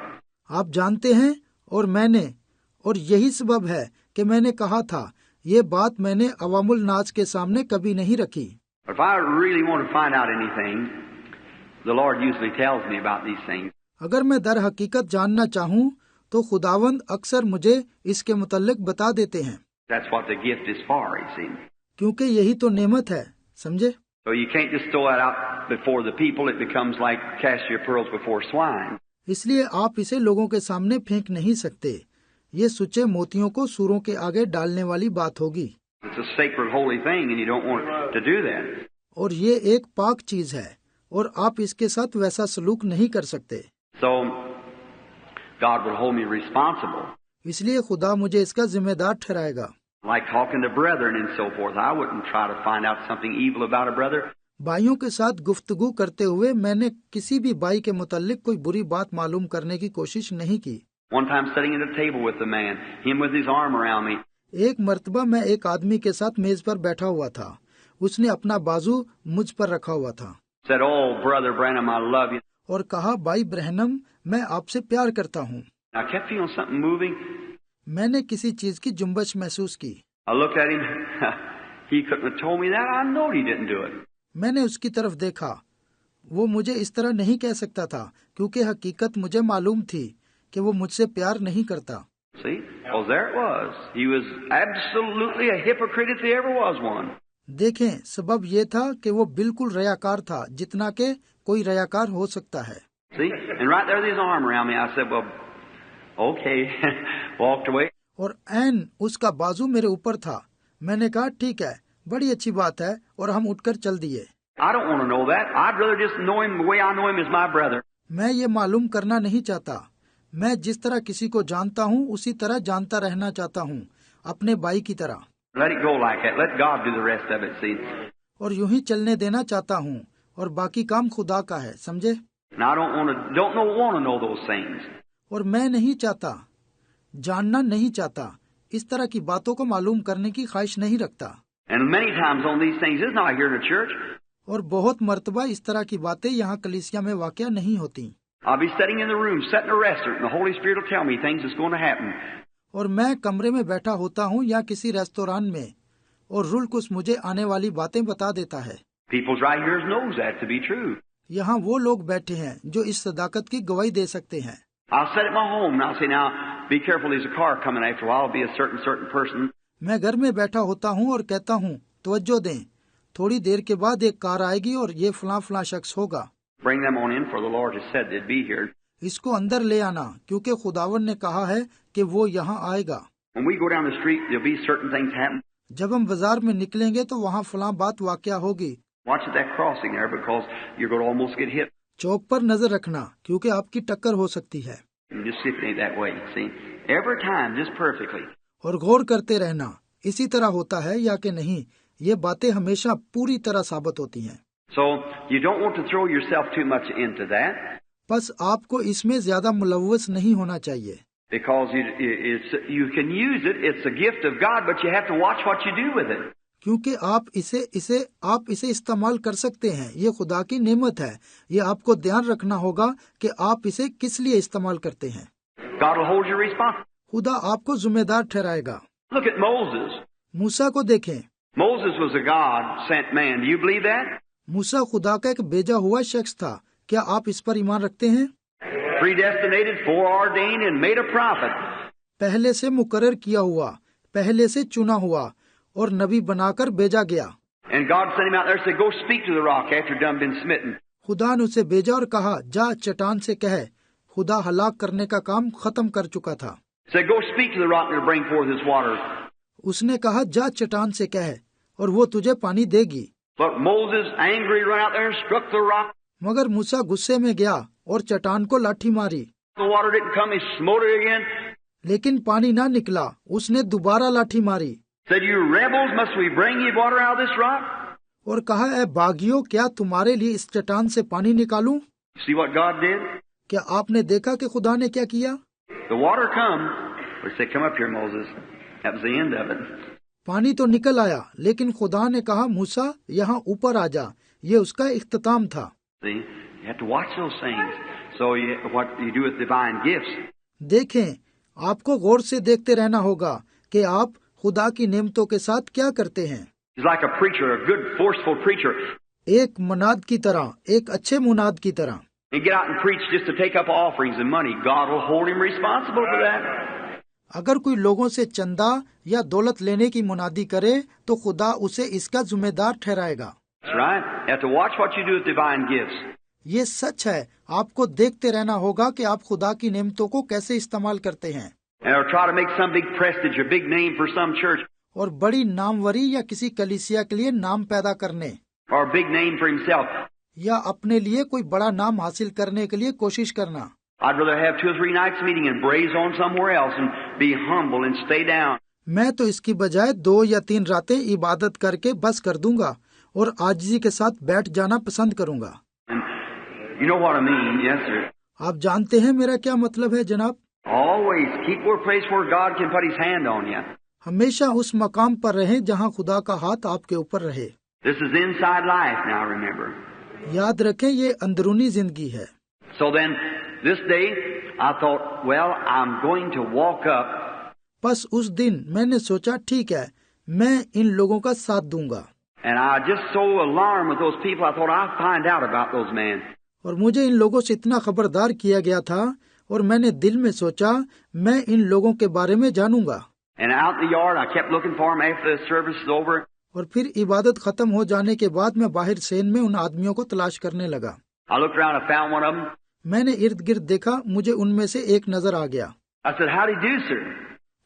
आप जानते हैं, और यही सबब है कि मैंने कहा था, ये बात मैंने अवामुल नाज के सामने कभी नहीं रखी। But if I really want to find out anything, the Lord usually tells me about these things. अगर मैं दर हकीकत जानना चाहूँ तो खुदावंद अक्सर मुझे इसके मुतल्लिक बता देते हैं। That's what the gift is for, you see. क्योंकि यही तो नेमत है, समझे? So you can't just throw it out before the people. It becomes like cast your pearls before swine. इसलिए आप इसे लोगों के सामने फेंक नहीं सकते। ये सुचे मोतियों को सूरों के आगे डालने वाली बात होगी। It's a sacred, holy thing, and you don't want to do that. और ये एक पाक चीज है, और आप इसके साथ वैसा सलूक नहीं कर सकते। So God would hold me responsible. इसलिए खुदा मुझे इसका जिम्मेदार ठहराएगा। Like talking to brethren and so forth. I wouldn't try to find out something evil about a brother. भाइयों के साथ गुफ्तगू करते हुए मैंने किसी भी भाई के मुतालिक कोई बुरी बात मालूम करने की कोशिश नहीं की। One time sitting at a table with a man, him with his arm around me. एक मर्तबा मैं एक आदमी के साथ मेज पर बैठा हुआ था, उसने अपना बाजू मुझ पर रखा हुआ था। Said, "Oh, brother Branham, I love you." और कहा, भाई ब्रहनम, मैं आपसे प्यार करता हूँ। I kept feeling something moving. मैंने किसी चीज की जुम्बश महसूस की। I looked at him. He couldn't have told me that. I know he didn't do it. मैंने उसकी तरफ देखा। वो मुझे इस तरह नहीं कह सकता था, क्योंकि हकीकत मुझे मालूम थी कि वो मुझसे प्यार नहीं करता। See? Well, there it was. He was absolutely a hypocrite if there ever was one. देखें, सबब ये था कि वो बिल्कुल रयाकार था, जितना के कोई रयाकार हो सकता है। See? And right there with his arm around me, I said, well, okay. Walked away. और ऐन उसका बाजू मेरे ऊपर था। मैंने कहा ठीक है, बड़ी अच्छी बात है, और हम उठकर चल दिए। I don't want to know that. I'd rather just know him the way I know him as my brother. मैं ये मालूम करना नहीं चाहता। मैं जिस तरह किसी को जानता हूँ उसी तरह जानता रहना चाहता हूँ, अपने भाई की तरह। Let it go like that. Let God do the rest of it, see? और यूं ही चलने देना चाहता हूँ, और बाकी काम खुदा का है, समझे? And I don't want to know those things. और मैं नहीं चाहता, जानना नहीं चाहता, इस तरह की बातों को मालूम करने की ख्वाहिश नहीं रखता। And many times on these things, it's not here in the church. और बहुत मर्तबा इस तरह की बातें यहाँ कलीसिया में वाक़या नहीं होती। I'll be sitting in the room, sitting in a restaurant, and the Holy Spirit will tell me things that's going to happen. और मैं कमरे में बैठा होता हूँ या किसी रेस्तोरां में, और रूह कुछ मुझे आने वाली बातें बता देता है। People's right here knows that to be true. यहाँ वो लोग बैठे हैं जो इस सदाकत की गवाही दे सकते हैं। I'll sit at my home and I'll say, now, be careful, there's a car coming after a while. It'll be a certain person. मैं घर में बैठा होता हूँ और कहता हूँ, तवज्जो दें, थोड़ी देर के बाद एक कार आएगी और ये फलां शख्स होगा। Bring them on in, for the Lord has said they'd be here. इसको अंदर ले आना, क्योंकि खुदावन ने कहा है कि वो यहाँ आएगा। When we go down the street, there'll be certain things happen. जब हम बाजार में निकलेंगे तो वहाँ फलां बात वाक़या होगी। Watch that crossing there, because you're going to almost get hit. चौक पर नजर रखना, क्योंकि आपकी टक्कर हो सकती है। And just sit there that way, see? Every time, just perfectly. और गौर करते रहना, इसी तरह होता है या कि नहीं, ये बातें हमेशा पूरी तरह साबित होती हैं। So, you don't want to throw yourself too much into that. बस आपको इसमें ज्यादा मुलव्वस नहीं होना चाहिए, Because you can use it. It's a gift of God, but you have to watch what you do with it. क्योंकि आप इसे इस्तेमाल कर सकते हैं। ये खुदा की नेमत है। ये आपको ध्यान रखना होगा कि आप इसे किस लिए इस्तेमाल करते हैं। God will hold you responsible. खुदा आपको जिम्मेदार ठहराएगा। Look at Moses. मूसा को देखें। Moses was a God-sent man. Do you believe that? मूसा खुदा का एक भेजा हुआ शख्स था। क्या आप इस पर ईमान रखते हैं? Predestinated, foreordained, and made a prophet. पहले से मुकर्रर किया हुआ, पहले से चुना हुआ और नबी बनाकर भेजा गया। And God sent him out there and said, go speak to the rock after done been smitten. खुदा ने उसे भेजा और कहा, जा चट्टान से कह। खुदा हलाक करने का काम खत्म कर चुका था। Said, go speak to the rock and it'll bring forth his water. उसने कहा, जा चट्टान से कह और वो तुझे पानी देगी। But Moses, angry, ran out there and struck the rock. मगर मूसा गुस्से में गया और चट्टान को लाठी मारी। The water didn't come, he smote it again. लेकिन पानी ना निकला, उसने दोबारा लाठी मारी। Said, you rebels, must we bring you water out of this rock? और कहा, ए बागियों, क्या तुम्हारे लिए इस चट्टान से पानी निकालूं? See what God did? क्या आपने देखा कि खुदा ने क्या किया? The water come. They said, come up here, Moses. That was the end of it. पानी तो निकल आया, लेकिन खुदा ने कहा, मूसा यहाँ ऊपर आ जा। ये उसका इख्तिताम था। See, you have to watch those things. So what you do with divine gifts. देखें, आपको गौर से देखते रहना होगा कि आप खुदा की नेमतों के साथ क्या करते हैं। He's like a preacher, a good, forceful preacher. एक मुनाद की तरह, एक अच्छे मुनाद की तरह। And get out and preach just to take up offerings and money. God will hold him responsible for that. अगर कोई लोगों से चंदा या दौलत लेने की मुनादी करे तो खुदा उसे इसका जिम्मेदार ठहराएगा। That's right. You have to watch what you do with divine gifts. ये सच है। आपको देखते रहना होगा कि आप खुदा की नेमतों को कैसे इस्तेमाल करते हैं। Or try to make some big prestige, a big name for some church. और बड़ी नामवरी या किसी कलीसिया के लिए नाम पैदा करने, Or a big name for himself. या अपने लिए कोई बड़ा नाम हासिल करने के लिए कोशिश करना। I'd rather have 2 or 3 nights meeting and braze on somewhere else and be humble and stay down. मैं तो इसकी बजाय 2 या 3 रातें इबादत करके बस कर दूंगा और आजिज़ी के साथ बैठ जाना पसंद करूंगा। And you know what I mean, yes sir. आप जानते हैं मेरा क्या मतलब है जनाब? Always keep a place where God can put his hand on you. हमेशा उस मकाम पर रहें जहां खुदा का हाथ आपके ऊपर रहे। This is inside life now, remember. याद रखें, ये अंदरूनी जिंदगी है। So then, this day, I thought, well, I'm going to walk up. बस उस दिन मैंने सोचा, ठीक है, मैं इन लोगों का साथ दूंगा। And I just so alarmed with those people, I thought I'll find out about those men. और मुझे इन लोगों से इतना खबरदार किया गया था और मैंने दिल में सोचा मैं इन लोगों के बारे में जानूंगा। And out in the yard, I kept looking for them after the service was over. और फिर इबादत खत्म हो जाने के बाद मैं बाहर सेन में उन आदमियों को तलाश करने लगा। I looked around, I found one of them. मैंने इर्द गिर्द देखा, मुझे उनमें से एक नजर आ गया। I said, "How do you do, sir?"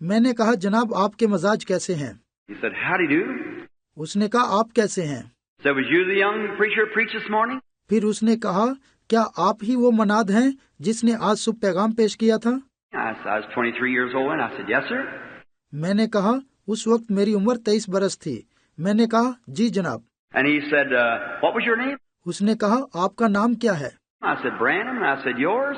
मैंने कहा, जनाब आपके मजाज कैसे हैं? He said, "How do you do?" उसने कहा, आप कैसे हैं? I said, "Was you the young preacher who preached this morning?" फिर उसने कहा, क्या आप ही वो मनाद हैं जिसने आज सुबह पैगाम पेश किया था? I was 23 years old, and I said, "Yes, sir." मैंने कहा, उस वक्त मेरी उम्र 23 बरस थी। मैंने कहा, जी जनाब। And he said, "What was your name?" उसने कहा, आपका नाम क्या है? I said, "Branham," and I said, "Yours?"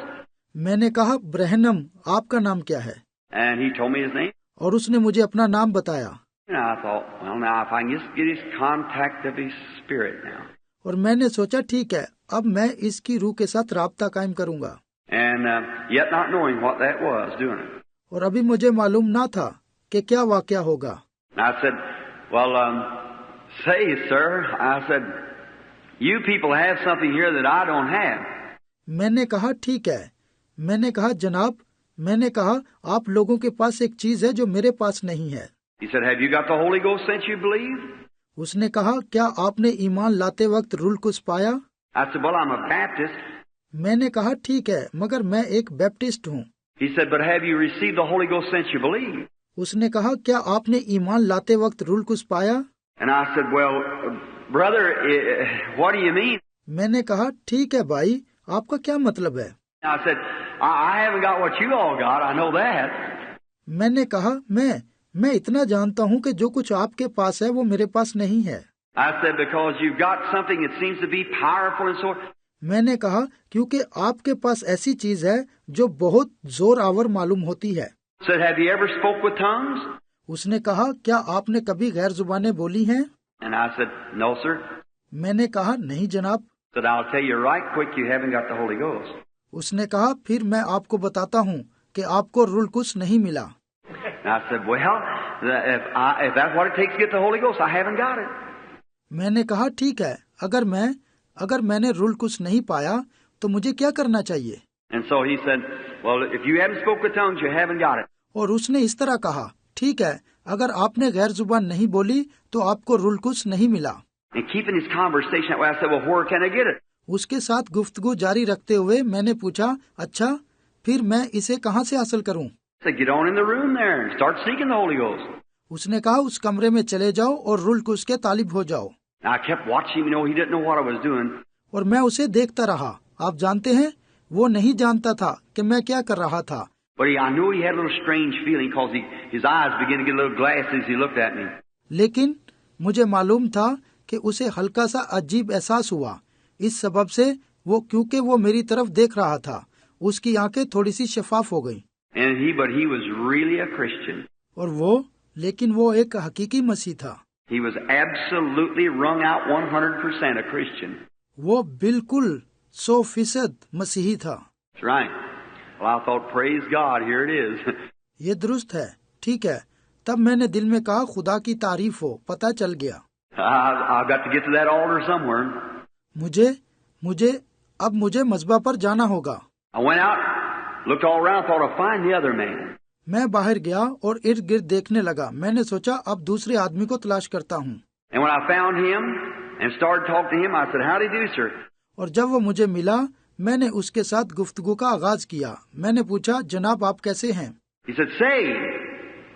मैंने कहा, ब्रहनम। आपका नाम क्या है? And he told me his name. और उसने मुझे अपना नाम बताया। And I thought, well, now if I can just get his contact of his spirit now. और मैंने सोचा, ठीक है, अब मैं इसकी रूह के साथ राब्ता कायम करूंगा। And yet not knowing what that was doing it. और अभी मुझे मालूम ना था कि क्या वाकया होगा। And I said, "Well, say, sir," I said, "you people have something here that I don't have." मैंने कहा, ठीक है। मैंने कहा, जनाब, मैंने कहा आप लोगों के पास एक चीज है जो मेरे पास नहीं है। He said, "Have you got the Holy Ghost since you believe?" उसने कहा, क्या आपने ईमान लाते वक्त रूह कुछ पाया? I said, "Well, I'm a Baptist." मैंने कहा, ठीक है, मगर मैं एक बैप्टिस्ट हूँ। He said, "But have you received the Holy Ghost since you believe?" उसने कहा, क्या आपने ईमान लाते वक्त रूह कुछ पाया? And I said, "Well, brother, what do you mean?" मैंने कहा, ठीक है भाई, आपका क्या मतलब है? I said, I haven't got what you all got, I know that." मैंने कहा, मैं इतना जानता हूँ कि जो कुछ आपके पास है वो मेरे पास नहीं है। I said, "Because you've got something that seems to be powerful and so." मैंने कहा, क्योंकि आपके पास ऐसी चीज है जो बहुत जोर आवर मालूम होती है। Said, "Have you ever spoke with tongues?" उसने कहा, क्या आपने कभी गैर जुबानें बोली हैं? And I said, "No, sir." मैंने कहा, नहीं जनाब। Said, "I'll tell you right quick, you haven't got the Holy Ghost." उसने कहा, फिर मैं आपको बताता हूँ कि आपको रूह कुछ नहीं मिला। And I said, "Well, if that's what it takes to get the Holy Ghost, I haven't got it." मैंने कहा, ठीक है, अगर मैंने रूह कुछ नहीं पाया तो मुझे क्या करना चाहिए? And so he said, "Well, if you haven't spoke with tongues, you haven't got it." और उसने इस तरह कहा, ठीक है, अगर आपने गैर जुबान नहीं बोली तो आपको रूह कुछ नहीं मिला। And keeping his conversation that way, I said, "Well, where can I get it?" उसके साथ गुफ्तगू जारी रखते हुए मैंने पूछा, अच्छा, फिर मैं इसे कहाँ से हासिल करूँ? I said, "Get on in the room there and start seeking the Holy Ghost." उसने कहा, उस कमरे में चले जाओ और रूह कुछ के तालिब हो जाओ। And I kept watching him, he didn't know what I was doing. और मैं उसे देखता रहा। आप जानते हैं, वो नहीं जानता था कि मैं क्या कर रहा था। But I knew he had a little strange feeling because his eyes began to get a little glassy as he looked at me. लेकिन मुझे मालूम था कि उसे हल्का सा अजीब एहसास हुआ, इस सबब से क्योंकि वो मेरी तरफ देख रहा था, उसकी आंखें थोड़ी सी शफाफ हो गईं। But he was really a Christian. और लेकिन वो एक हकीकी मसीह था। He was absolutely wrung out 100% a Christian. वो बिल्कुल 100% मसीही था। That's right. Well, I thought, praise God, here it is. ये दुरुस्त है, ठीक है। तब मैंने दिल में कहा, खुदा की तारीफ हो, पता चल गया। I've got to get to that altar somewhere. मुझे मज़बा पर जाना होगा। I went out, looked all around, thought I'd find the other man. मैं बाहर गया और इर्द गिर्द देखने लगा। मैंने सोचा अब दूसरे आदमी को तलाश करता हूँ। And when I found him and started talking to him, I said, "How do you do, sir?" और जब वो मुझे मिला, मैंने उसके साथ गुफ्तगू का आगाज किया। मैंने पूछा, जनाब आप कैसे हैं? He said, "Say,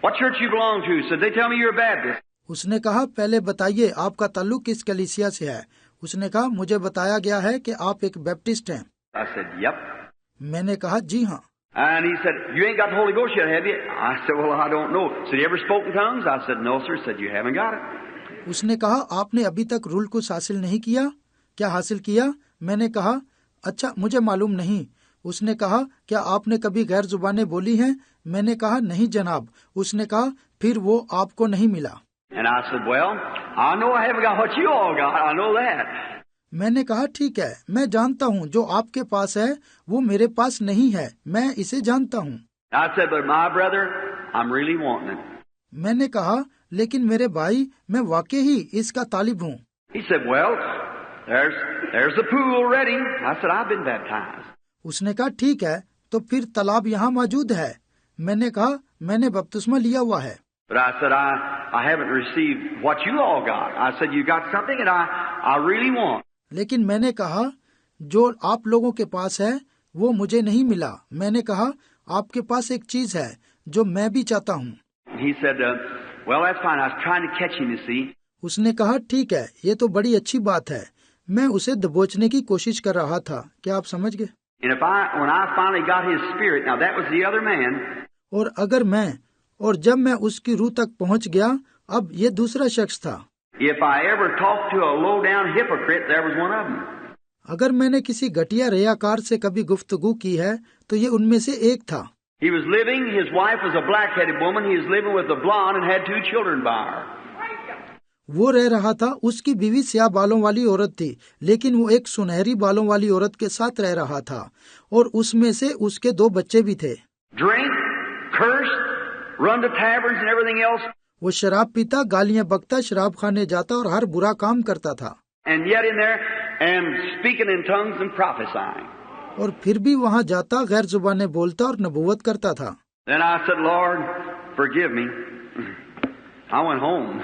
what church you belong to?" Said, "They tell me you're a Baptist." उसने कहा, पहले बताइए आपका ताल्लुक किस कलीसिया से है? उसने कहा, मुझे बताया गया है कि आप एक बैप्टिस्ट हैं। I said, "Yep." मैंने कहा, जी हाँ। And he said, "You ain't got the Holy Ghost yet, have you?" I said, "Well, I don't know." Said, "You ever spoke in tongues?" I said, "No, sir." Said, "You haven't got it." उसने कहा, आपने अभी तक रूह कुछ हासिल नहीं किया? क्या हासिल किया? मैंने कहा, अच्छा, मुझे मालूम नहीं। उसने कहा, क्या आपने कभी गैर जुबानें बोली हैं? मैंने कहा, नहीं जनाब। उसने कहा, फिर वो आपको नहीं मिला। And I said, "Well, I know I haven't got what you all got. I know that." मैंने कहा, ठीक है, मैं जानता हूँ जो आपके पास है वो मेरे पास नहीं है, मैं इसे जानता हूँ। I said, "But my brother, I'm really wanting it." मैंने कहा, लेकिन मेरे भाई मैं वाकई ही इसका तालिब हूँ। He said, well, there's the pool ready. I said, I've been baptized. उसने कहा ठीक है, तो फिर तालाब यहाँ मौजूद है। मैंने कहा मैंने बपतिस्मा लिया हुआ है। But I said, I haven't received what you all got. I said, you got something that I really want. लेकिन मैंने कहा जो आप लोगों के पास है वो मुझे नहीं मिला। मैंने कहा आपके पास एक चीज है जो मैं भी चाहता हूँ। He said, well, that's fine. I was trying to catch him, you see. उसने कहा ठीक है, ये तो बड़ी अच्छी बात है। मैं उसे दबोचने की कोशिश कर रहा था। क्या आप समझ गए? And when I finally got his spirit, now that was the other man. और जब मैं उसकी रूह तक पहुंच गया, अब ये दूसरा शख्स था। If I ever talked to a low-down hypocrite, there was one of them. अगर मैंने किसी घटिया रियाकार से कभी गुफ्तगू की है, तो ये उनमें से एक था। He was living, his wife was a black-headed woman, he was living with a blonde and had 2 children by her. वो रह रहा था, उसकी बीवी स्याह बालों वाली औरत थी, लेकिन वो एक सुनहरी बालों वाली औरत के साथ रह रहा था और उसमें से उसके 2 बच्चे भी थे। Drink, curse, run to taverns and everything else. वो शराब पीता, गालियां बकता, शराब खाने जाता और हर बुरा काम करता था। And yet in there and speaking in tongues and prophesying. और फिर भी वहाँ जाता, गैर जुबानें बोलता और नबूवत करता था। Then I said, Lord, forgive me. I went home.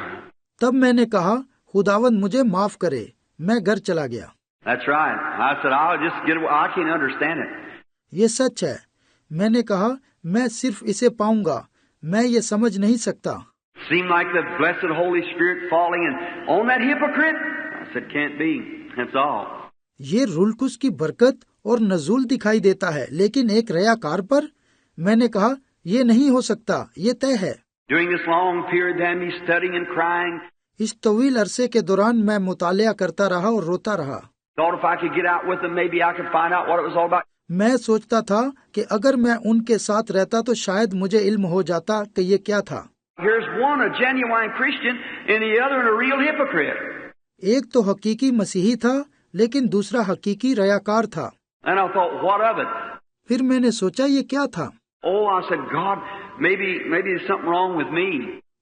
तब मैंने कहा खुदावंद मुझे माफ करे, मैं घर चला गया। That's right. I said, I'll just get away. I can't understand it. ये सच है। मैंने कहा मैं सिर्फ इसे पाऊंगा, मैं ये समझ नहीं सकता। Seemed like the blessed Holy Spirit falling on that hypocrite. I said, can't be. That's all. ये रुलकुस की बरकत और नजूल दिखाई देता है, लेकिन एक रयाकार पर? मैंने कहा ये नहीं हो सकता, ये तय है। During this long period, then me studying and crying. इस तवील अरसे के दौरान मैं मुतालिया करता रहा और रोता रहा। Thought if I could get out with them, maybe I could find out what it was all about. मैं सोचता था कि अगर मैं उनके साथ रहता तो शायद मुझे इल्म हो जाता कि ये क्या था। Here's one, a genuine Christian, and the other, a real hypocrite. एक तो हकीकी मसीही था, लेकिन दूसरा हकीकी रयाकार था। And I thought, what of it? फिर मैंने सोचा ये क्या था। Oh, I said, God, maybe there's something wrong with me.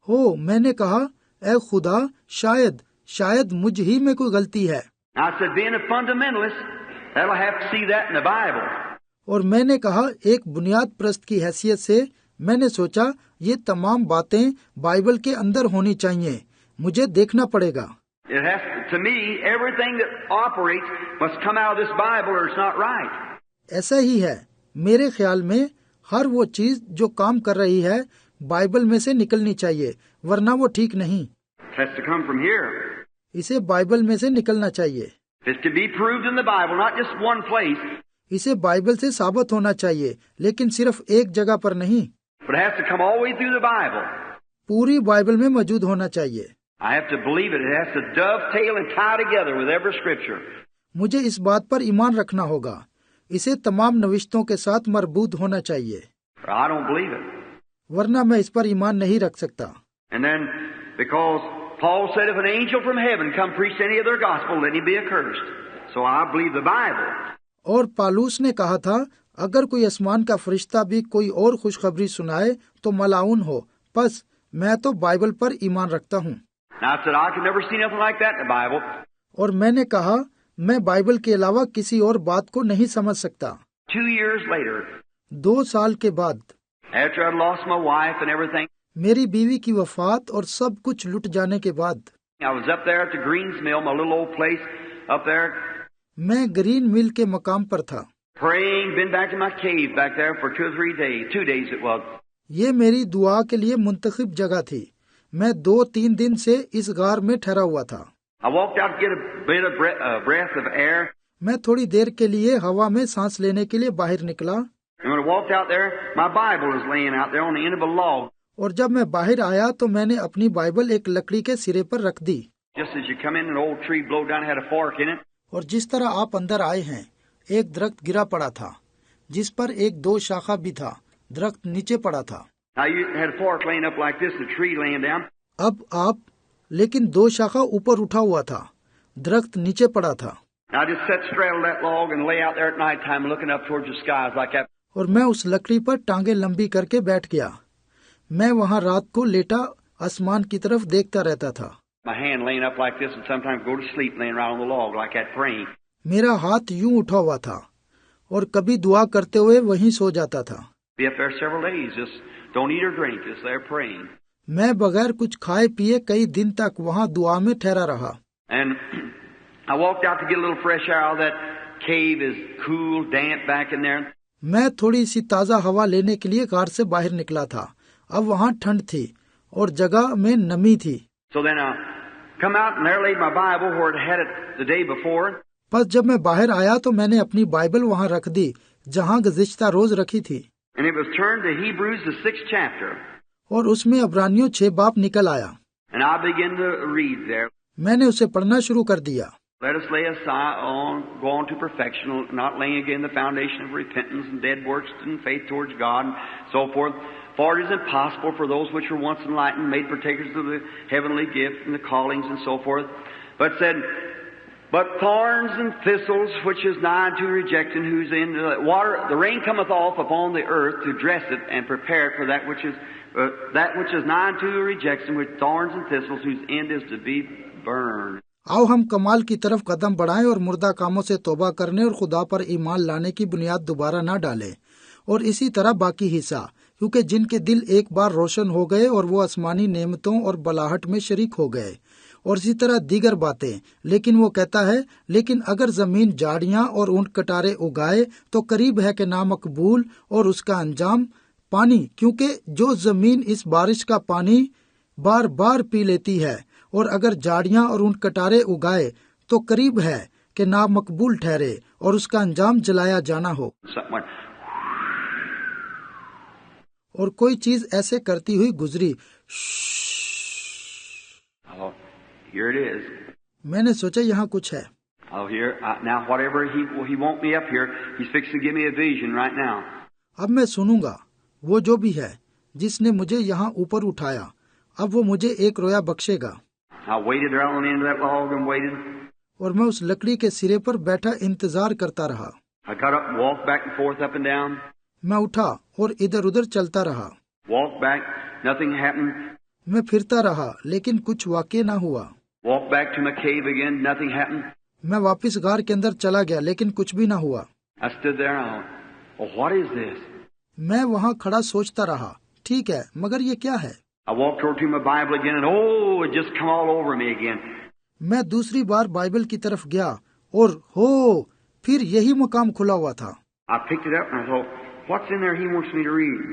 हो, मैंने कहा ऐ खुदा, शायद मुझ ही में कोई गलती है। I said, being a fundamentalist, that'll have to see that in the Bible. और मैंने कहा एक बुनियाद प्रस्त की हैसियत से मैंने सोचा ये तमाम बातें बाइबल के अंदर होनी चाहिए, मुझे देखना पड़ेगा। It has to me, everything that operates must come out of this Bible or it's not right. ऐसा ही है, मेरे ख्याल में हर वो चीज जो काम कर रही है बाइबल में से निकलनी चाहिए, वरना वो ठीक नहीं। It has to come from here. इसे बाइबल में से निकलना चाहिए। It's to be proved in the Bible, not just one place. इसे बाइबल से साबित होना चाहिए, लेकिन सिर्फ एक जगह पर नहीं, But it has to come all the way through the Bible. पूरी बाइबल में मौजूद होना चाहिए। I have to believe it. It has to dovetail and tie together with every scripture. मुझे इस बात पर ईमान रखना होगा, इसे तमाम नविश्तों के साथ मरबूत होना चाहिए, Or I don't believe it. वरना मैं इस पर ईमान नहीं रख सकता। And then, because Paul said, if an angel from heaven come preach any other gospel, let him be accursed. So I believe the Bible. और पालूस ने कहा था अगर कोई आसमान का फरिश्ता भी कोई और खुशखबरी सुनाए तो मलाउन हो, बस मैं तो बाइबल पर ईमान रखता हूँ। Now I said, I could never see nothing like that in the Bible. और मैंने कहा मैं बाइबल के अलावा किसी और बात को नहीं समझ सकता। 2 years later, 2 साल के बाद, after I'd lost my wife and everything, मेरी बीवी की वफात और सब कुछ लुट जाने के बाद, I was up there at the Greens Mill, my little old place up there, मैं ग्रीन मिल के मकाम पर था। praying, been back in my cave back there for 2 or 3 days, 2 days it was. ये मेरी दुआ के लिए मुंतखब जगह थी। मैं 2-3 दिन से इस गार में ठहरा हुआ था। I walked out to get a bit of breath of air. मैं थोड़ी देर के लिए हवा में सांस लेने के लिए बाहर निकला। And when I walked out there, my Bible was laying out there on the end of a log. और जब मैं बाहर आया तो मैंने अपनी बाइबल एक लकड़ी के सिरे पर रख दी। Just as you come in, an old tree blow down had a fork in it. और जिस तरह आप अंदर आए हैं, एक दरख्त गिरा पड़ा था जिस पर एक 2 शाखा भी था। दरख्त नीचे पड़ा था। Now you had a fork laying up like this, the tree laying down. अब आप, लेकिन 2 शाखा ऊपर उठा हुआ था, दरख्त नीचे पड़ा था। I just sat straddle that log and lay out there at night time looking up towards the skies like that. और मैं उस लकड़ी पर टांगे लंबी करके बैठ गया। मैं वहाँ रात को लेटा आसमान की तरफ देखता रहता था। My hand laying up like this and sometimes go to sleep laying right on the log like that praying. मेरा हाथ यूं उठा हुआ था और कभी दुआ करते हुए वहीं सो जाता था। Be up there several days, just don't eat or drink, just there praying. मैं बगैर कुछ खाए पिए कई दिन तक वहाँ दुआ में ठहरा रहा। And I walked out to get a little fresh air out of that cave, is cool, damp back in there. मैं थोड़ी सी ताज़ा हवा लेने के लिए गार से बाहर निकला था। अब वहाँ ठंड थी और जगह में नमी थी। So then I come out and there laid my Bible where it had it the day before. बस जब मैं बाहर आया तो मैंने अपनी बाइबल वहाँ रख दी जहाँ गुज़िश्ता रोज रखी थी। And it was turned to Hebrews, the 6th chapter. और उसमें इब्रानियों 6 बाब निकल आया। And I began to read there. मैंने उसे पढ़ना शुरू कर दिया। Let us lay aside go on to perfection, not laying again the foundation of repentance and dead works and faith towards God and so forth. For it is impossible for those which were once enlightened, made partakers of the heavenly gift and the callings and so forth. But said, but thorns and thistles, which is nigh unto rejection, whose end the rain cometh off upon the earth to dress it and prepare it for that which is nigh unto rejection, with thorns and thistles, whose end is to be burned. आओ हम कमाल की तरफ कदम बढ़ाएं और मुर्दा कामों से तौबा करने और खुदा पर ईमान लाने की बुनियाद दोबारा न डालें। और इसी तरह बाकी हिस्सा, क्योंकि जिनके दिल एक बार रोशन हो गए और वो आसमानी नेमतों और बलाहट में शरीक हो गए। और इसी तरह दीगर बातें। लेकिन वो कहता है, लेकिन अगर जमीन झाड़ियां और ऊंट कटारे उगाए तो करीब है कि नामकबूल और उसका अंजाम पानी, क्योंकि जो जमीन इस बारिश का पानी बार बार पी लेती है। और अगर झाड़ियां और ऊंट कटारे उगाए तो करीब है कि नामकबूल ठहरे और उसका अंजाम जलाया जाना हो। और कोई चीज ऐसे करती हुई गुजरी। Here it is. मैंने सोचा यहाँ कुछ है। Now whatever he won't me up here, he's fixing to give me a vision right now. अब मैं सुनूंगा। वो जो भी है जिसने मुझे यहाँ ऊपर उठाया, अब वो मुझे एक रोया बख्शेगा। I waited around on the end of that log and waited. और मैं उस लकड़ी के सिरे पर बैठा इंतजार करता रहा। I got up and walked back and forth up and down. मैं उठा और इधर उधर चलता रहा। Walked back, nothing happened. मैं फिरता रहा लेकिन कुछ वाक़ई ना हुआ। Walked back to my cave again, nothing happened. मैं वापस गार के अंदर चला गया लेकिन कुछ भी ना हुआ। I stood there and I thought, well, what is this? मैं वहाँ खड़ा सोचता रहा, ठीक है, मगर ये क्या है? I walked over to my Bible again and oh, it just come all over me again. मैं दूसरी बार बाइबल की तरफ गया और हो फिर यही मुकाम खुला हुआ था। I picked it up and I thought, what's in there he wants me to read?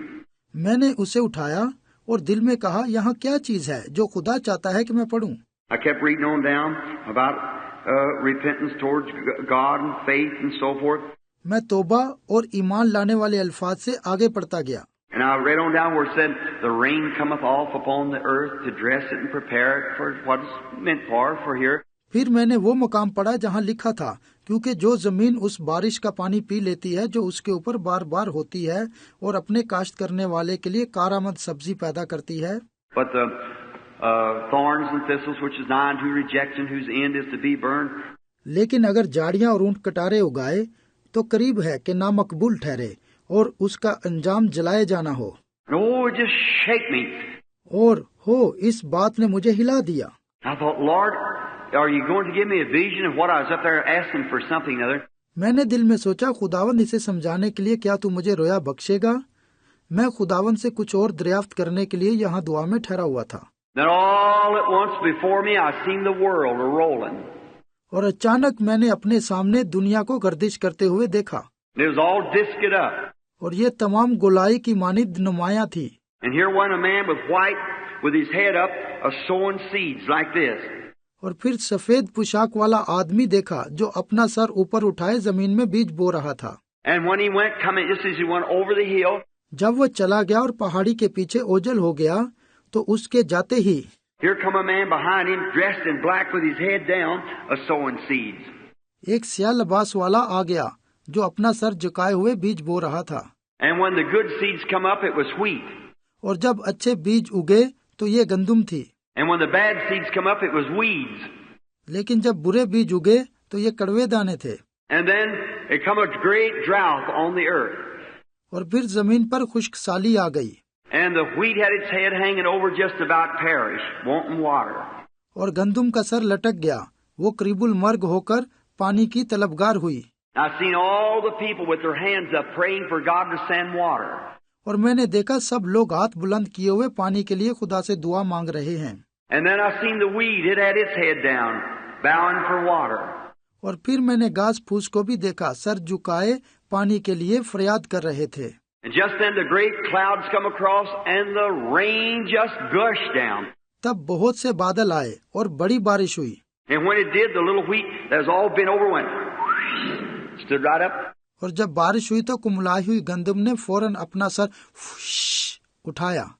मैंने उसे उठाया और दिल में कहा, यहाँ क्या चीज है जो खुदा चाहता है कि मैं पढूं। I kept reading on down about repentance towards God and faith and so forth. मैं तौबा और ईमान लाने वाले अल्फाज से आगे पढ़ता गया। And I read on down where it said, the rain cometh off upon the earth to dress it and prepare it for what it's meant for here. फिर मैंने वो मुकाम पढ़ा जहाँ लिखा था, क्योंकि जो जमीन उस बारिश का पानी पी लेती है जो उसके ऊपर बार बार होती है और अपने काश्त करने वाले के लिए कारामद सब्जी पैदा करती है। But the thorns and thistles, which is nigh unto rejection, whose end is to be burned. लेकिन अगर झाड़ियां और ऊंट कटारे उगाए तो करीब है कि नामकबूल ठहरे और उसका अंजाम जलाए जाना हो। Oh, it just shake me. और हो इस बात ने मुझे हिला दिया। I thought, Lord, are you going to give me a vision of what I was up there asking for something or other? मैंने दिल में सोचा, खुदावंद इसे समझाने के लिए क्या तू मुझे रोया बख्शेगा? मैं खुदावंद से कुछ और दरियाफ्त करने के लिए यहाँ दुआ में ठहरा हुआ था। Then all at once before me I seen the world a-rolling. और अचानक मैंने अपने सामने दुनिया को गर्दिश करते हुए देखा। It was all disced up. और ये तमाम गोलाई की मानिद नुमाया थी। And here went a man with white, with his head up, sowing seeds like this. और फिर सफेद पोशाक वाला आदमी देखा जो अपना सर ऊपर उठाए जमीन में बीज बो रहा था। And when he went, coming just as he went over the hill, जब वो चला गया और पहाड़ी के पीछे ओझल हो गया तो उसके जाते ही here come a man behind him, dressed in black with his head down, sowing seeds. एक स्याह लिबास वाला आ गया जो अपना सर झुकाए हुए बीज बो रहा था। And when the good seeds come up, it was wheat. और जब अच्छे बीज उगे तो ये गंदुम थी। And when the bad seeds come up, it was weeds. लेकिन जब बुरे बीज उगे तो ये कड़वे दाने थे। And then it come a great drought on the earth. और फिर जमीन पर खुश्क साली आ गई। And the wheat had its head hanging over, just about perished, wanting water. और गंदुम का सर लटक गया, वो करीबुल मर्ग होकर पानी की तलबगार हुई। I've seen all the people with their hands up praying for God to send water. और मैंने देखा सब लोग हाथ बुलंद किए हुए पानी के लिए खुदा से दुआ मांग रहे हैं। And then I've seen the weed, it had its head down, bowing for water. और फिर मैंने घास फूस को भी देखा, सर झुकाए पानी के लिए फरियाद कर रहे थे। And just then the great clouds come across and the rain just gushed down. तब बहुत से बादल आए और बड़ी बारिश हुई। And when it did, the little wheat that was all bent over went, stood right up. और जब बारिश हुई तो कुमलाई हुई गंदम ने फौरन अपना सर उठाया।